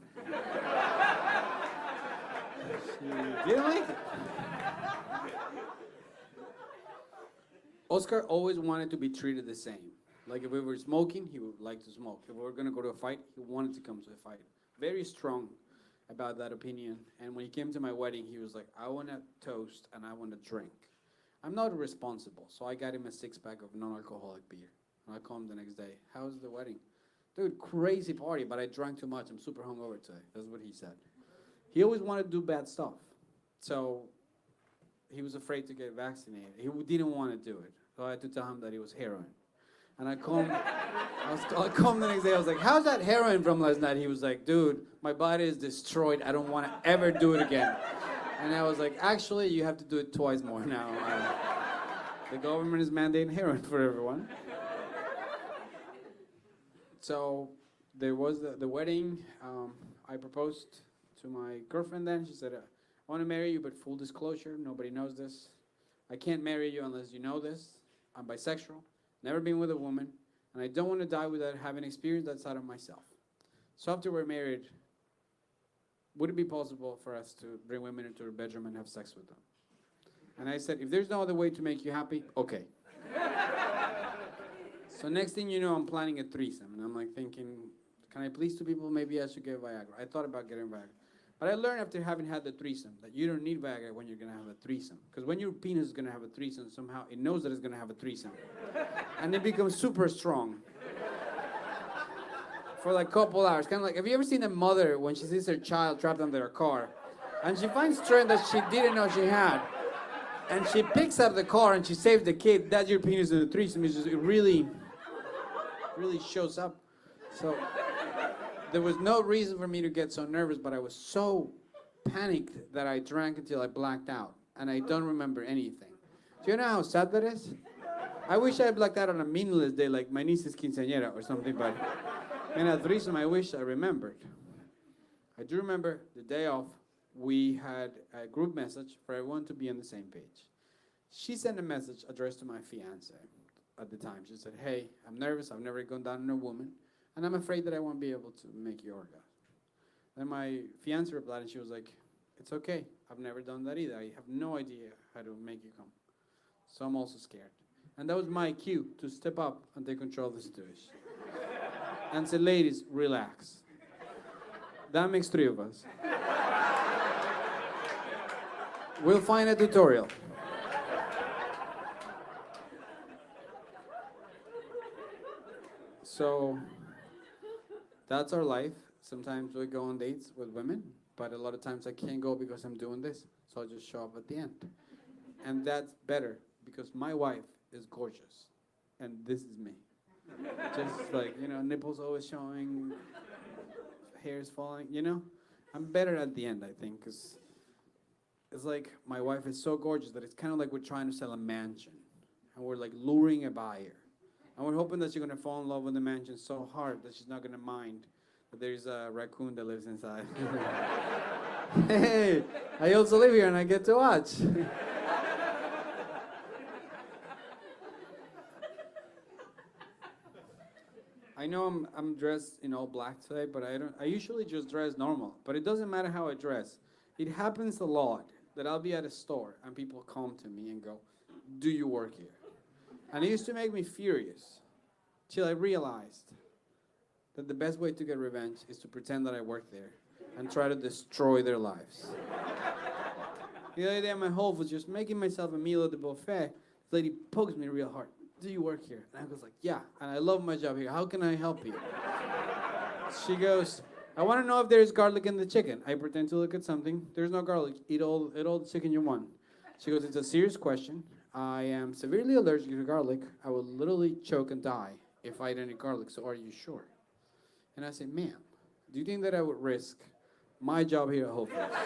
She didn't like it. Oscar always wanted to be treated the same. Like if we were smoking, he would like to smoke. If we were going to go to a fight, he wanted to come to a fight. Very strong about that opinion. And when he came to my wedding, he was like, I want to toast and I want to drink. I'm not responsible, so I got him a 6-pack of non-alcoholic beer. And I called him the next day. How was the wedding? Dude, crazy party, but I drank too much. I'm super hungover today. That's what he said. He always wanted to do bad stuff. So he was afraid to get vaccinated. He didn't want to do it. So I had to tell him that it was heroin. And I called him, I called him the next day. I was like, how's that heroin from last night? He was like, dude, my body is destroyed. I don't want to ever do it again. And I was like, actually, you have to do it twice more now. The government is mandating heroin for everyone. So there was the wedding. I proposed to my girlfriend then. She said, I want to marry you, but full disclosure, nobody knows this. I can't marry you unless you know this. I'm bisexual, never been with a woman, and I don't want to die without having experienced that side of myself. So after we're married, would it be possible for us to bring women into our bedroom and have sex with them? And I said, if there's no other way to make you happy, okay. So next thing you know, I'm planning a threesome. And I'm like thinking, can I please 2 people? Maybe I should get Viagra. I thought about getting Viagra. But I learned after having had the threesome that you don't need Viagra when you're going to have a threesome. Because when your penis is going to have a threesome, somehow it knows that it's going to have a threesome. And it becomes super strong. For like a couple hours. Kind of like, have you ever seen a mother when she sees her child trapped under a car? And she finds strength that she didn't know she had. And she picks up the car and she saves the kid. That's your penis in the threesome. It really shows up. So there was no reason for me to get so nervous, but I was so panicked that I drank until I blacked out. And I don't remember anything. Do you know how sad that is? I wish I blacked out on a meaningless day like my niece's quinceañera or something, but in a threesome I wish I remembered. I do remember the day off, we had a group message for everyone to be on the same page. She sent a message addressed to my fiance at the time. She said, hey, I'm nervous, I've never gone down on a woman, and I'm afraid that I won't be able to make you orgasm. Then my fiance replied and she was like, it's okay, I've never done that either. I have no idea how to make you come. So I'm also scared. And that was my cue to step up and take control of the situation. And say, ladies, relax. That makes 3 of us. We'll find a tutorial. So that's our life. Sometimes we go on dates with women, but a lot of times I can't go because I'm doing this. So I'll just show up at the end. And that's better because my wife is gorgeous. And this is me. Just like, you know, nipples always showing, hair's falling, you know? I'm better at the end, I think, because it's like my wife is so gorgeous that it's kind of like we're trying to sell a mansion. And we're like luring a buyer. And we're hoping that she's going to fall in love with the mansion so hard that she's not going to mind but there's a raccoon that lives inside. Hey, I also live here and I get to watch. I know I'm dressed in all black today, but I usually just dress normal. But it doesn't matter how I dress. It happens a lot that I'll be at a store and people come to me and go, "Do you work here?" And it used to make me furious till I realized that the best way to get revenge is to pretend that I work there and try to destroy their lives. The other day, my whole was just making myself a meal at the buffet. This lady pokes me real hard. "Do you work here?" And I was like, "Yeah, and I love my job here. How can I help you?" She goes, "I want to know if there's garlic in the chicken." I pretend to look at something. There's no garlic. Eat all the chicken you want. She goes, "It's a serious question. I am severely allergic to garlic. I will literally choke and die if I eat any garlic, so are you sure?" And I said, "Ma'am, do you think that I would risk my job here at Whole Foods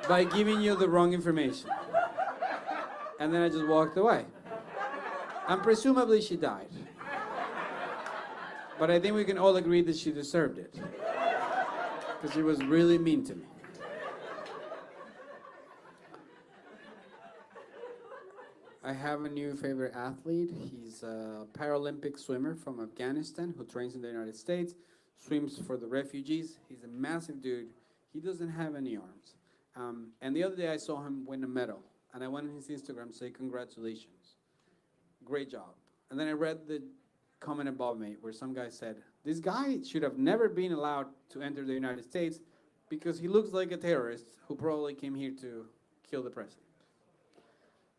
by giving you the wrong information?" And then I just walked away. And presumably she died. But I think we can all agree that she deserved it. Because she was really mean to me. I have a new favorite athlete. He's a Paralympic swimmer from Afghanistan who trains in the United States, swims for the refugees. He's a massive dude. He doesn't have any arms. And the other day I saw him win a medal. And I went on his Instagram to say, "Congratulations. Great job." And then I read the comment above me where some guy said, "This guy should have never been allowed to enter the United States because he looks like a terrorist who probably came here to kill the president."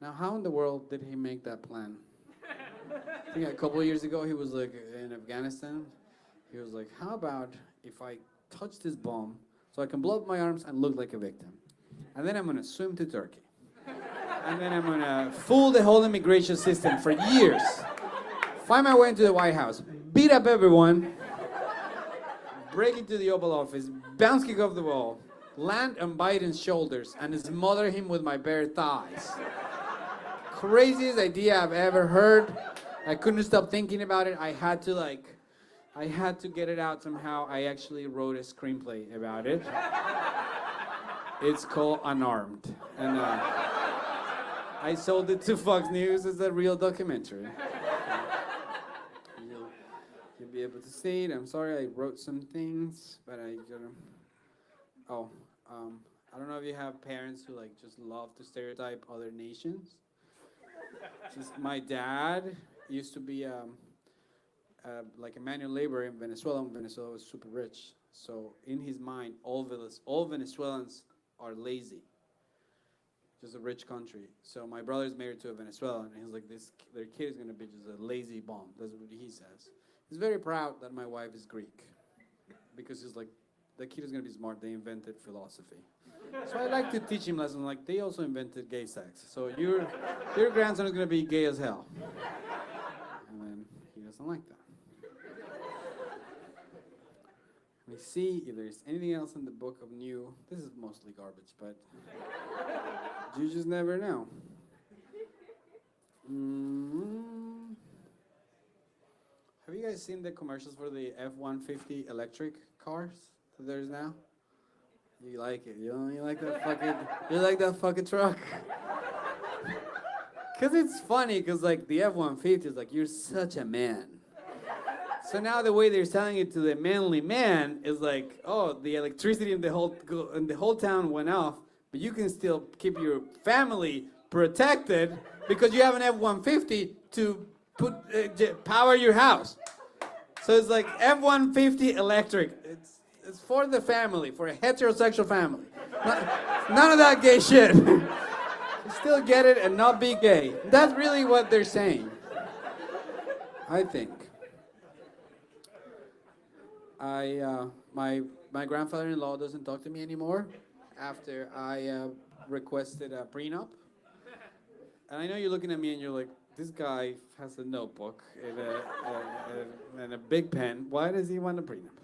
Now, how in the world did he make that plan? I think a couple of years ago, he was like in Afghanistan. He was like, "How about if I touch this bomb so I can blow up my arms and look like a victim? And then I'm going to swim to Turkey. And then I'm going to fool the whole immigration system for years. Find my way into the White House, beat up everyone, break into the Oval Office, bounce kick off the wall, land on Biden's shoulders, and smother him with my bare thighs." Craziest idea I've ever heard. I couldn't stop thinking about it. I had to get it out somehow. I actually wrote a screenplay about it. It's called Unarmed. And I sold it to Fox News as a real documentary. You'll be able to see it. I'm sorry I wrote some things, but I don't know if you have parents who like just love to stereotype other nations. Just my dad used to be like a manual laborer in Venezuela. Venezuela was super rich. So in his mind, all Venezuelans are lazy. Just a rich country. So my brother's married to a Venezuelan, and he's like, their kid is gonna be just a lazy bomb. That's what he says. He's very proud that my wife is Greek, because he's like, the kid is gonna be smart. They invented philosophy. So I like to teach him lessons like they also invented gay sex. So your grandson is gonna be gay as hell. And then he doesn't like that. Let me see if there's anything else in the book of new. This is mostly garbage, but you just never know. Have you guys seen the commercials for the F-150 electric cars that there's now? You like it? You like that fucking truck? Cause it's funny, cause like the F-150 is like, you're such a man. So now the way they're selling it to the manly man is like, oh, the electricity in the whole town went off, but you can still keep your family protected because you have an F-150 to power your house. So it's like F-150 electric. It's for the family, for a heterosexual family. None of that gay shit. Still get it and not be gay. That's really what they're saying, I think. My grandfather-in-law doesn't talk to me anymore after I requested a prenup. And I know you're looking at me and you're like, this guy has a notebook and a big pen. Why does he want a prenup?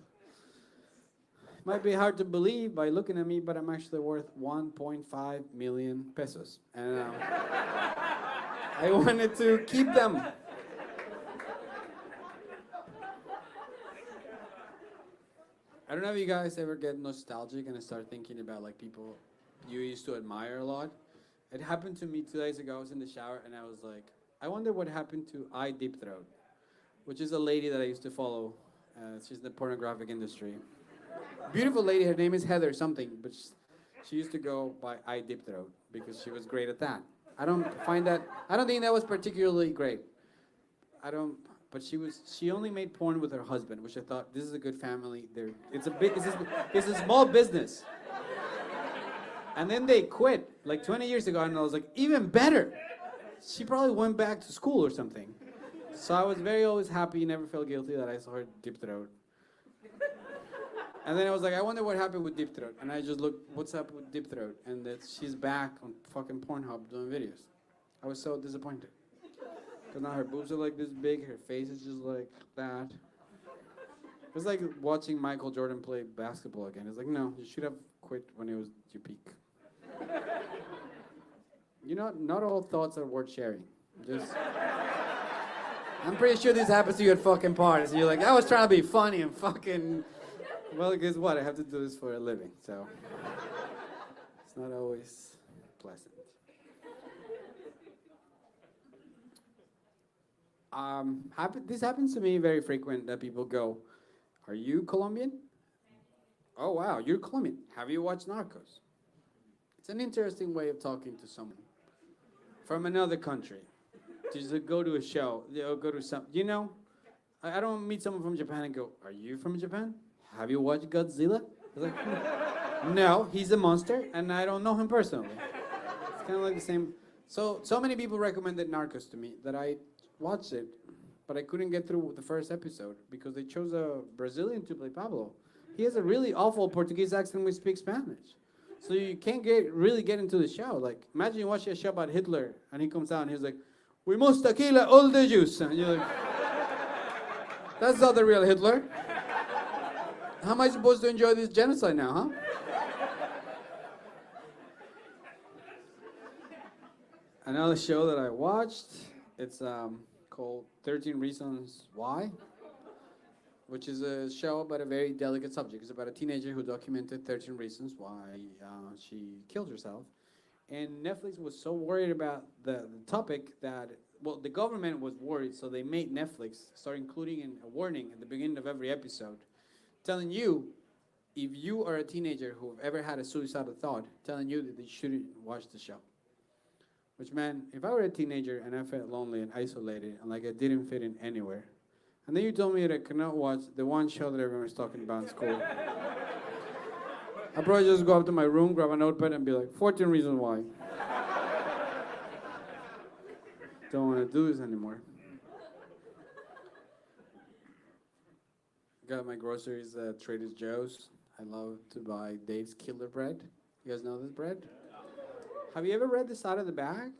It might be hard to believe by looking at me, but I'm actually worth 1.5 million pesos. And I wanted to keep them. I don't know if you guys ever get nostalgic and start thinking about like people you used to admire a lot. It happened to me 2 days ago. I was in the shower and I was like, I wonder what happened to I Deep Throat, which is a lady that I used to follow. She's in the pornographic industry. Beautiful lady. Her name is Heather something, but she used to go by I Deep Throat because she was great at that. I don't think that was particularly great. But she only made porn with her husband, which I thought, this is a good family. It's a small business. And then they quit like 20 years ago, and I was like, even better. She probably went back to school or something. So I was always happy, never felt guilty that I saw her Deep Throat. And then I was like, I wonder what happened with Deep Throat. And I just looked, what's up with Deep Throat? And that she's back on fucking Pornhub doing videos. I was so disappointed. Because now her boobs are like this big, her face is just like that. It's like watching Michael Jordan play basketball again. It's like, no, you should have quit when it was your peak. You know, not all thoughts are worth sharing. I'm pretty sure this happens to you at fucking parties. And you're like, I was trying to be funny and fucking... Well, guess what? I have to do this for a living, so... It's not always pleasant. This happens to me very frequent that people go, are you Colombian? Oh, wow, you're Colombian. Have you watched Narcos? It's an interesting way of talking to someone from another country. To just go to a show, go to some, you know, I don't meet someone from Japan and go, are you from Japan? Have you watched Godzilla? I was like, no, he's a monster, and I don't know him personally. It's kind of like the same. So many people recommended Narcos to me that I watched it, but I couldn't get through the first episode because they chose a Brazilian to play Pablo. He has a really awful Portuguese accent when we speak Spanish. So you can't really get into the show. Like, imagine you watch a show about Hitler, and he comes out and he's like, we must kill all the Jews. And you're like, that's not the real Hitler. How am I supposed to enjoy this genocide now, huh? Another show that I watched, it's called 13 Reasons Why, which is a show about a very delicate subject. It's about a teenager who documented 13 reasons why she killed herself. And Netflix was so worried about the topic that, well, the government was worried, so they made Netflix start including a warning at the beginning of every episode, telling you, if you are a teenager who have ever had a suicidal thought, telling you that you shouldn't watch the show. Which, man, if I were a teenager and I felt lonely and isolated and like I didn't fit in anywhere, and then you told me that I could not watch the one show that everyone was talking about in school, I'd probably just go up to my room, grab a notepad, and be like, 14 reasons why. Don't want to do this anymore. Got my groceries at Trader Joe's. I love to buy Dave's Killer Bread. You guys know this bread? Have you ever read the side of the bag?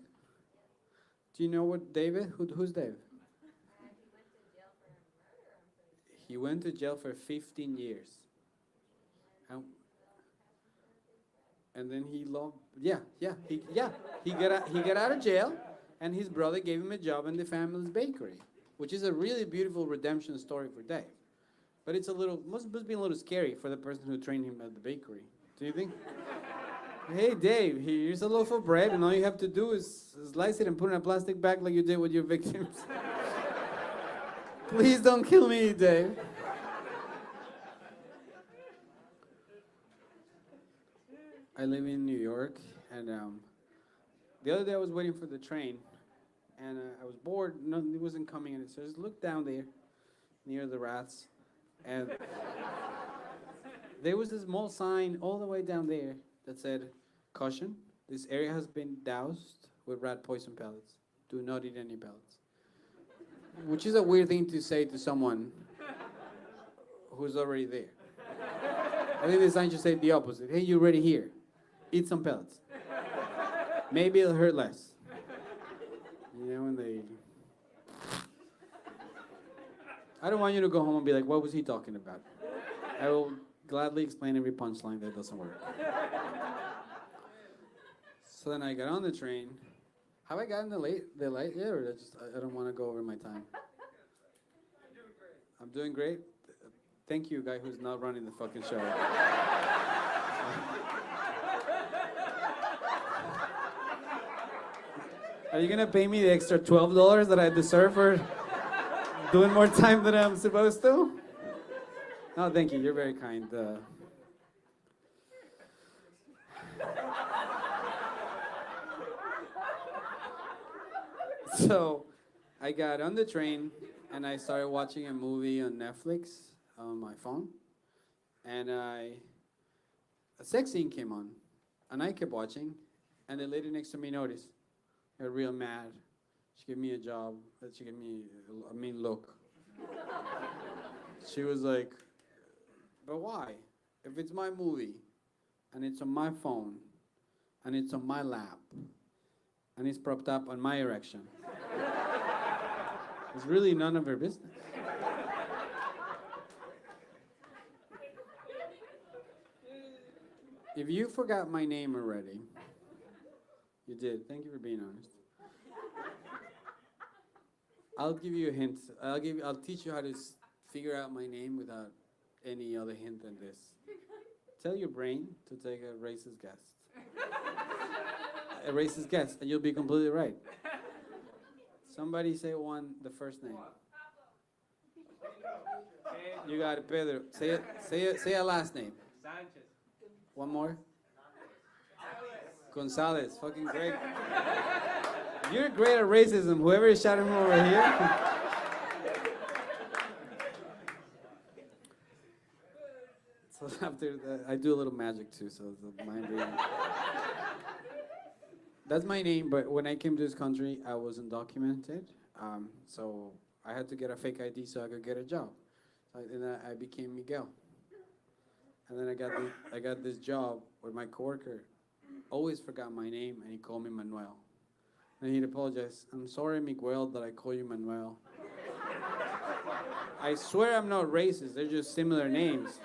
Do you know what Dave is? Who's Dave? He went to jail for 15 years. And then he got out of jail, and his brother gave him a job in the family's bakery, which is a really beautiful redemption story for Dave. But it's must be a little scary for the person who trained him at the bakery. Do you think? Hey, Dave, here's a loaf of bread, and all you have to do is slice it and put it in a plastic bag like you did with your victims. Please don't kill me, Dave. I live in New York, and the other day I was waiting for the train, and I was bored. It wasn't coming, and so I just looked down there, near the rats, and there was this small sign all the way down there that said, "Caution, this area has been doused with rat poison pellets. Do not eat any pellets." Which is a weird thing to say to someone who's already there. I think the sign should say the opposite. Hey, you're already here. Eat some pellets. Maybe it'll hurt less. You know, and I don't want you to go home and be like, what was he talking about? I will gladly explain every punchline that doesn't work. So then I got on the train. Have I gotten the late yet, or I don't want to go over my time? I'm doing great. Thank you, guy who's not running the fucking show. Are you gonna pay me the extra $12 that I deserve for doing more time than I'm supposed to? No, thank you. You're very kind. So, I got on the train and I started watching a movie on Netflix on my phone, and a sex scene came on, and I kept watching, and the lady next to me noticed. Got real mad. She gave me a job. She gave me a mean look. She was like, but why? If it's my movie, and it's on my phone, and it's on my lap, and it's propped up on my erection, it's really none of her business. If you forgot my name already, you did. Thank you for being honest. I'll give you a hint. I'll teach you how to figure out my name without any other hint than this. Tell your brain to take a racist guess. A racist guess, and you'll be completely right. Somebody say the first name. You got it, Pedro. Say a last name. Sanchez. One more. Gonzales. Fucking great. You're great at racism. Whoever is shouting from over here. So after that, I do a little magic too, so the mind reading. That's my name, but when I came to this country, I wasn't documented. So I had to get a fake ID so I could get a job. And then I became Miguel. And then I got this job where my coworker always forgot my name, and he called me Manuel. And he'd apologize. I'm sorry, Miguel, that I call you Manuel. I swear I'm not racist. They're just similar names.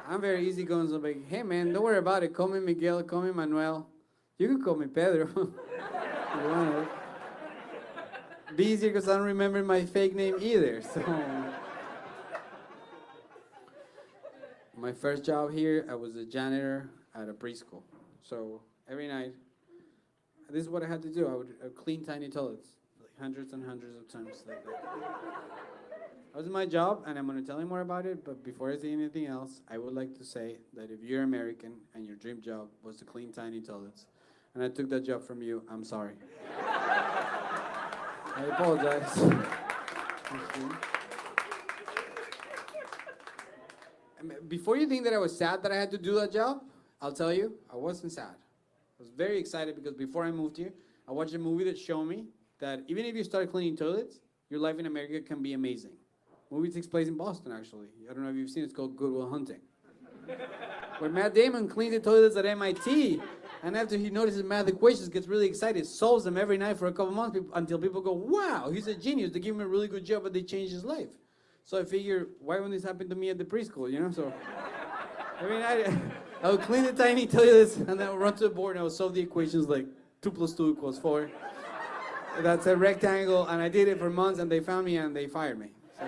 I'm very easygoing. So I'm like, hey, man, don't worry about it. Call me Miguel. Call me Manuel. You can call me Pedro. If you want it. Be easier because I don't remember my fake name either. So my first job here, I was a janitor at a preschool. So every night, this is what I had to do. I would clean tiny toilets, like hundreds and hundreds of times. Like that. That was my job, and I'm going to tell you more about it. But before I say anything else, I would like to say that if you're American and your dream job was to clean tiny toilets, and I took that job from you, I'm sorry. I apologize. Thank you. Before you think that I was sad that I had to do that job, I'll tell you, I wasn't sad. I was very excited because before I moved here, I watched a movie that showed me that even if you start cleaning toilets, your life in America can be amazing. The movie takes place in Boston, actually. I don't know if you've seen it. It's called Good Will Hunting. Where Matt Damon cleans the toilets at MIT, and after he notices math equations, gets really excited, solves them every night for a couple months until people go, wow, he's a genius. They give him a really good job, but they changed his life. So I figure, why wouldn't this happen to me at the preschool, you know? So every night, I would clean the tiny toilets, and then I would run to the board, and I would solve the equations like 2 + 2 = 4. That's a rectangle, and I did it for months, and they found me, and they fired me. So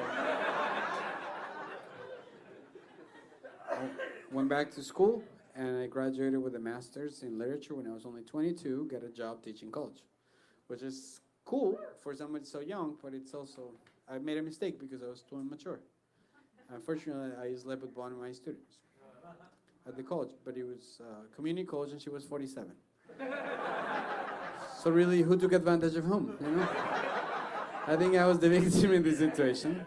I went back to school, and I graduated with a master's in literature when I was only 22, got a job teaching college, which is cool for someone so young, but it's also, I made a mistake because I was too immature. Unfortunately, I slept with one of my students at the college, but it was community college, and she was 47. So really, who took advantage of whom, you know? I think I was the victim in this situation.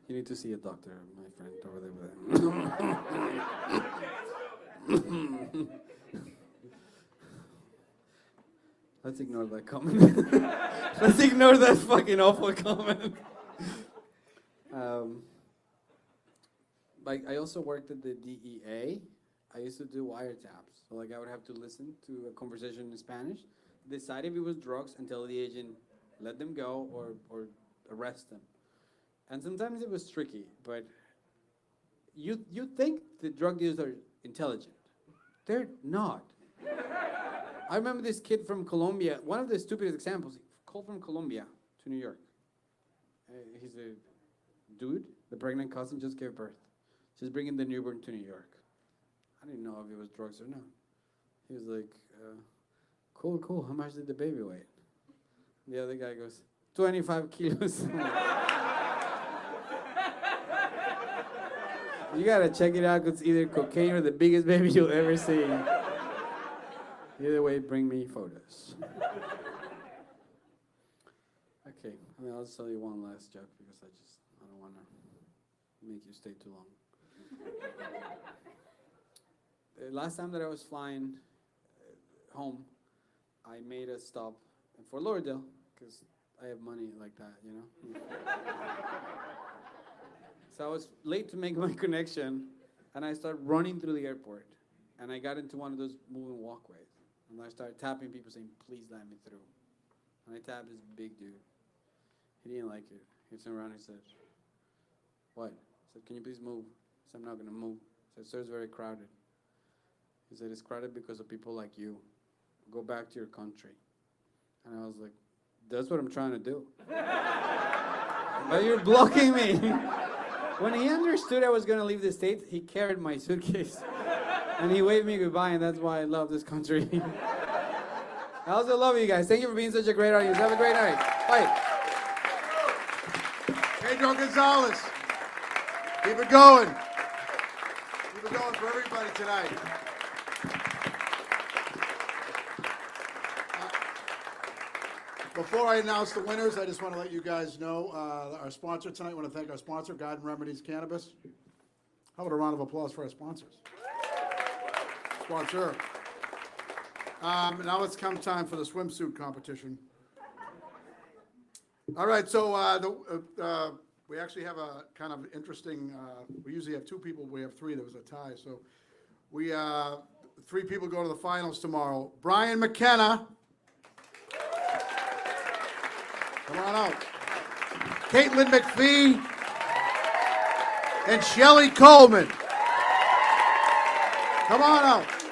You need to see a doctor, my friend, over there. Let's ignore that comment. Let's ignore that fucking awful comment. I also worked at the DEA. I used to do wiretaps. So like I would have to listen to a conversation in Spanish, decide if it was drugs, and tell the agent, let them go or arrest them. And sometimes it was tricky, but you think the drug dealers are intelligent. They're not. I remember this kid from Colombia, one of the stupidest examples, he called from Colombia to New York. he's a dude. The pregnant cousin just gave birth. She's bringing the newborn to New York. I didn't know if it was drugs or not. He was like, cool. How much did the baby weigh? The other guy goes, 25 kilos. You gotta check it out, 'cause it's either cocaine or the biggest baby you'll ever see. Either way, bring me photos. Okay, I'll just tell you one last joke because I don't want to make you stay too long. The last time that I was flying home, I made a stop in Fort Lauderdale because I have money like that, you know. So I was late to make my connection, and I started running through the airport, and I got into one of those moving walkways, and I started tapping people saying, "Please let me through." And I tapped this big dude. He didn't like it. He turned around and said, "What?" I said, "Can you please move?" I said, "I'm not going to move." I said, "Sir, it's very crowded." He said, "It's crowded because of people like you. Go back to your country." And I was like, "That's what I'm trying to do." But you're blocking me. When he understood I was going to leave the States, he carried my suitcase. And he waved me goodbye, and that's why I love this country. I also love you guys. Thank you for being such a great audience. Have a great night. Bye. Pedro Gonzalez. Keep it going. Keep it going for everybody tonight. Before I announce the winners, I just want to let you guys know our sponsor tonight. I want to thank our sponsor, Garden Remedies Cannabis. How about a round of applause for our sponsors? Sponsor. Now it's come time for the swimsuit competition. All right, so we actually have a kind of interesting, we usually have two people, we have three, there was a tie. So we, three people go to the finals tomorrow. Brian McKenna. Come on out. Caitlyn Mcphee and Shelly Coleman. Come on out.